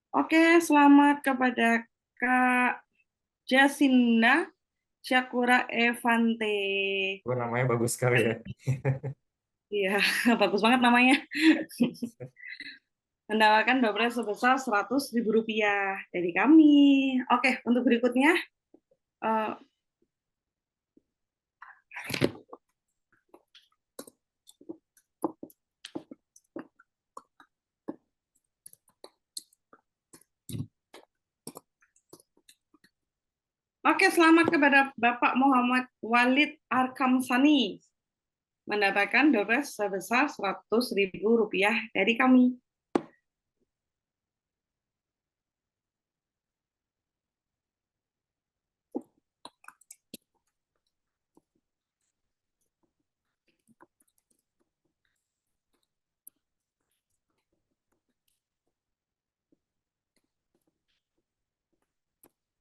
Oke, selamat kepada Kak Jasinda Syakura Evante. Oh, namanya bagus sekali ya. Iya, bagus banget namanya. Mendapatkan door sebesar Rp100.000 dari kami. Oke, untuk berikutnya. Oke, selamat kepada Bapak Muhammad Walid Arkamsani. Mendapatkan door sebesar Rp100.000 dari kami.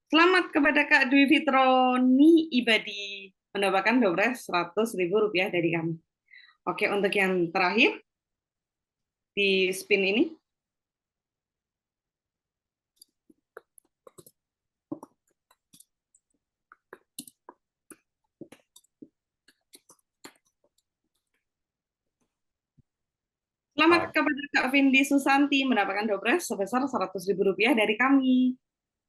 Selamat kepada Kak Dwi Fitroni Ibadi, mendapatkan door Rp100.000 dari kami. Oke, untuk yang terakhir di spin ini. Selamat kepada Kak Vindi Susanti, mendapatkan door sebesar Rp100.000 dari kami.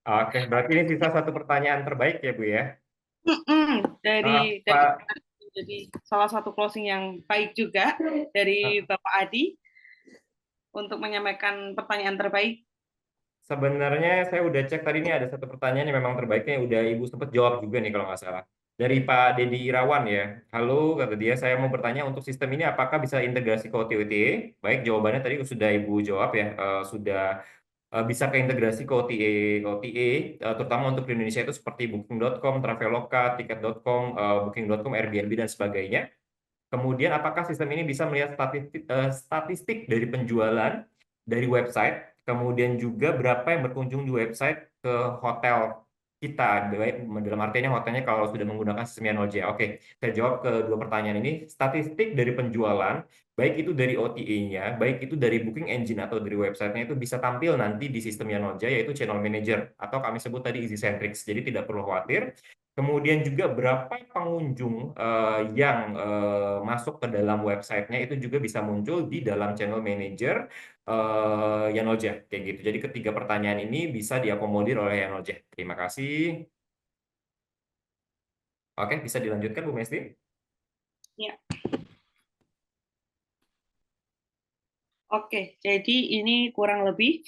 Oke, berarti ini sisa satu pertanyaan terbaik ya Bu ya? Dari Pak, jadi salah satu closing yang baik juga dari Bapak Adi untuk menyampaikan pertanyaan terbaik. sebenarnya saya udah cek tadi, ini ada satu pertanyaan yang memang terbaiknya udah Ibu sempat jawab juga nih kalau nggak salah. Dari Pak Dedi Irawan ya. Halo, kata dia, saya mau bertanya untuk sistem ini apakah bisa integrasi ke OTA? Baik, jawabannya tadi sudah Ibu jawab ya. Sudah bisa keintegrasi ke OTA, terutama untuk di Indonesia itu seperti Booking.com, Traveloka, Tiket.com, Booking.com, Airbnb, dan sebagainya. Kemudian, apakah sistem ini bisa melihat statistik dari penjualan dari website, kemudian juga berapa yang berkunjung di website ke hotel kita, dalam artinya hotelnya kalau sudah menggunakan sistem Yanolja. Oke, saya jawab ke dua pertanyaan ini. Statistik dari penjualan, baik itu dari OTA-nya, baik itu dari booking engine atau dari websitenya, itu bisa tampil nanti di sistem Yanolja, yaitu Channel Manager, atau kami sebut tadi Easy Centrics. Jadi tidak perlu khawatir. Kemudian juga berapa pengunjung yang masuk ke dalam websitenya itu juga bisa muncul di dalam Channel Manager Yanolja, kayak gitu. Jadi ketiga pertanyaan ini bisa diakomodir oleh Yanolja. Terima kasih. Oke, bisa dilanjutkan Bu Mesti? Ya. Oke, jadi ini kurang lebih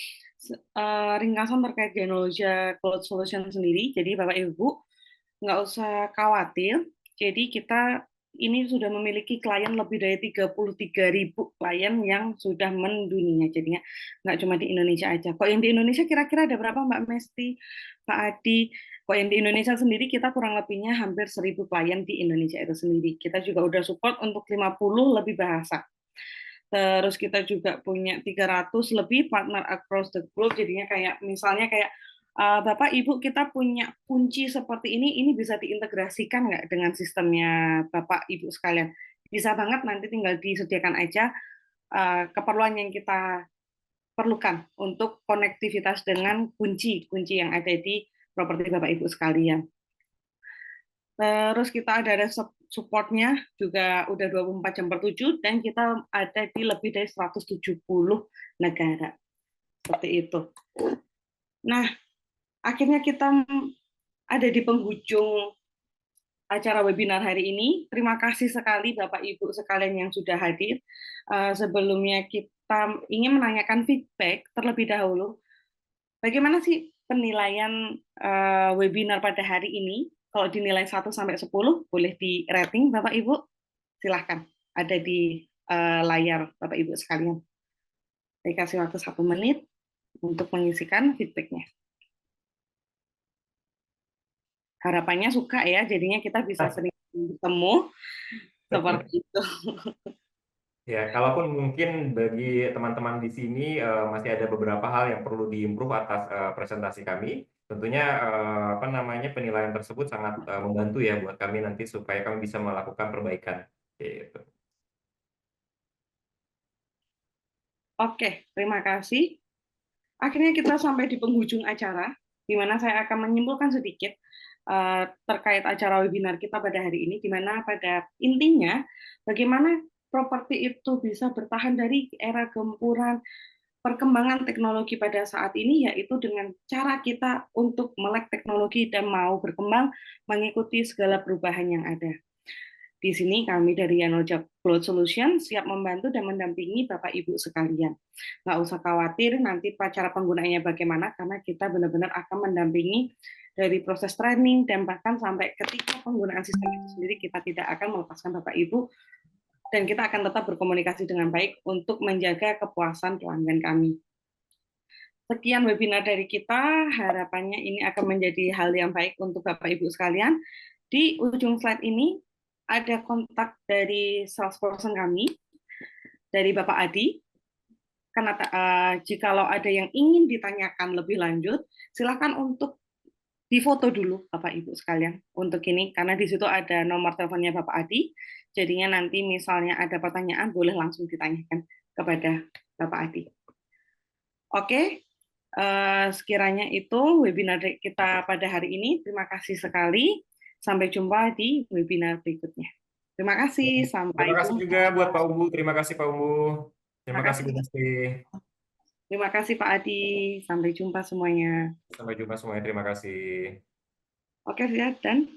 ringkasan terkait Yanolja Cloud Solution sendiri. Jadi Bapak Ibu nggak usah khawatir. Jadi kita ini sudah memiliki klien lebih dari 33.000 klien yang sudah mendunia. Jadinya nggak cuma di Indonesia aja. Kok yang di Indonesia kira-kira ada berapa Mbak Mesti, Pak Adi? Kok yang di Indonesia sendiri kita kurang lebihnya hampir 1.000 klien di Indonesia itu sendiri. Kita juga udah support untuk 50 lebih bahasa. Terus kita juga punya 300 lebih partner across the globe. Jadinya kayak misalnya kayak Bapak Ibu kita punya kunci seperti ini bisa diintegrasikan nggak dengan sistemnya Bapak Ibu sekalian? Bisa banget, nanti tinggal disediakan aja keperluan yang kita perlukan untuk konektivitas dengan kunci-kunci yang ada di properti Bapak Ibu sekalian. Terus kita ada supportnya juga udah 24 jam per 7, dan kita ada di lebih dari 170 negara. Seperti itu. Nah, akhirnya kita ada di penghujung acara webinar hari ini. Terima kasih sekali Bapak Ibu sekalian yang sudah hadir. Sebelumnya kita ingin menanyakan feedback terlebih dahulu. Bagaimana sih penilaian webinar pada hari ini? Kalau dinilai 1 sampai 10, boleh di rating Bapak Ibu. Silahkan, ada di layar Bapak Ibu sekalian. Saya kasih waktu 1 menit untuk mengisikan feedback-nya. Harapannya suka ya, jadinya kita bisa sering bertemu seperti itu. Ya, kalaupun mungkin bagi teman-teman di sini masih ada beberapa hal yang perlu diimprove atas presentasi kami, tentunya penilaian tersebut sangat membantu ya buat kami nanti supaya kami bisa melakukan perbaikan. Gitu. Oke, terima kasih. Akhirnya kita sampai di penghujung acara, di mana saya akan menyimpulkan sedikit terkait acara webinar kita pada hari ini, di mana pada intinya bagaimana properti itu bisa bertahan dari era gempuran perkembangan teknologi pada saat ini, yaitu dengan cara kita untuk melek teknologi dan mau berkembang mengikuti segala perubahan yang ada. Di sini kami dari Yanolja Cloud Solution siap membantu dan mendampingi Bapak Ibu sekalian. Nggak usah khawatir nanti cara penggunaannya bagaimana, karena kita benar-benar akan mendampingi dari proses training dan bahkan sampai ketika penggunaan sistem itu sendiri, kita tidak akan melepaskan Bapak Ibu, dan kita akan tetap berkomunikasi dengan baik untuk menjaga kepuasan pelanggan kami. Sekian webinar dari kita, harapannya ini akan menjadi hal yang baik untuk Bapak Ibu sekalian. Di ujung slide ini ada kontak dari salesperson kami, dari Bapak Adi. Karena jikalau ada yang ingin ditanyakan lebih lanjut, silakan untuk difoto dulu Bapak Ibu sekalian untuk ini, karena di situ ada nomor teleponnya Bapak Adi. Jadinya nanti misalnya ada pertanyaan boleh langsung ditanyakan kepada Bapak Adi. Oke, sekiranya itu webinar kita pada hari ini. Terima kasih sekali. Sampai jumpa di webinar berikutnya. Terima kasih. Sampai Terima kasih jumpa. juga buat Pak Umbu. Terima kasih Pak Umbu. Terima kasih Bu Mesti. Terima kasih Pak Adi. Sampai jumpa semuanya. Sampai jumpa semuanya. Terima kasih. Oke, lihat dan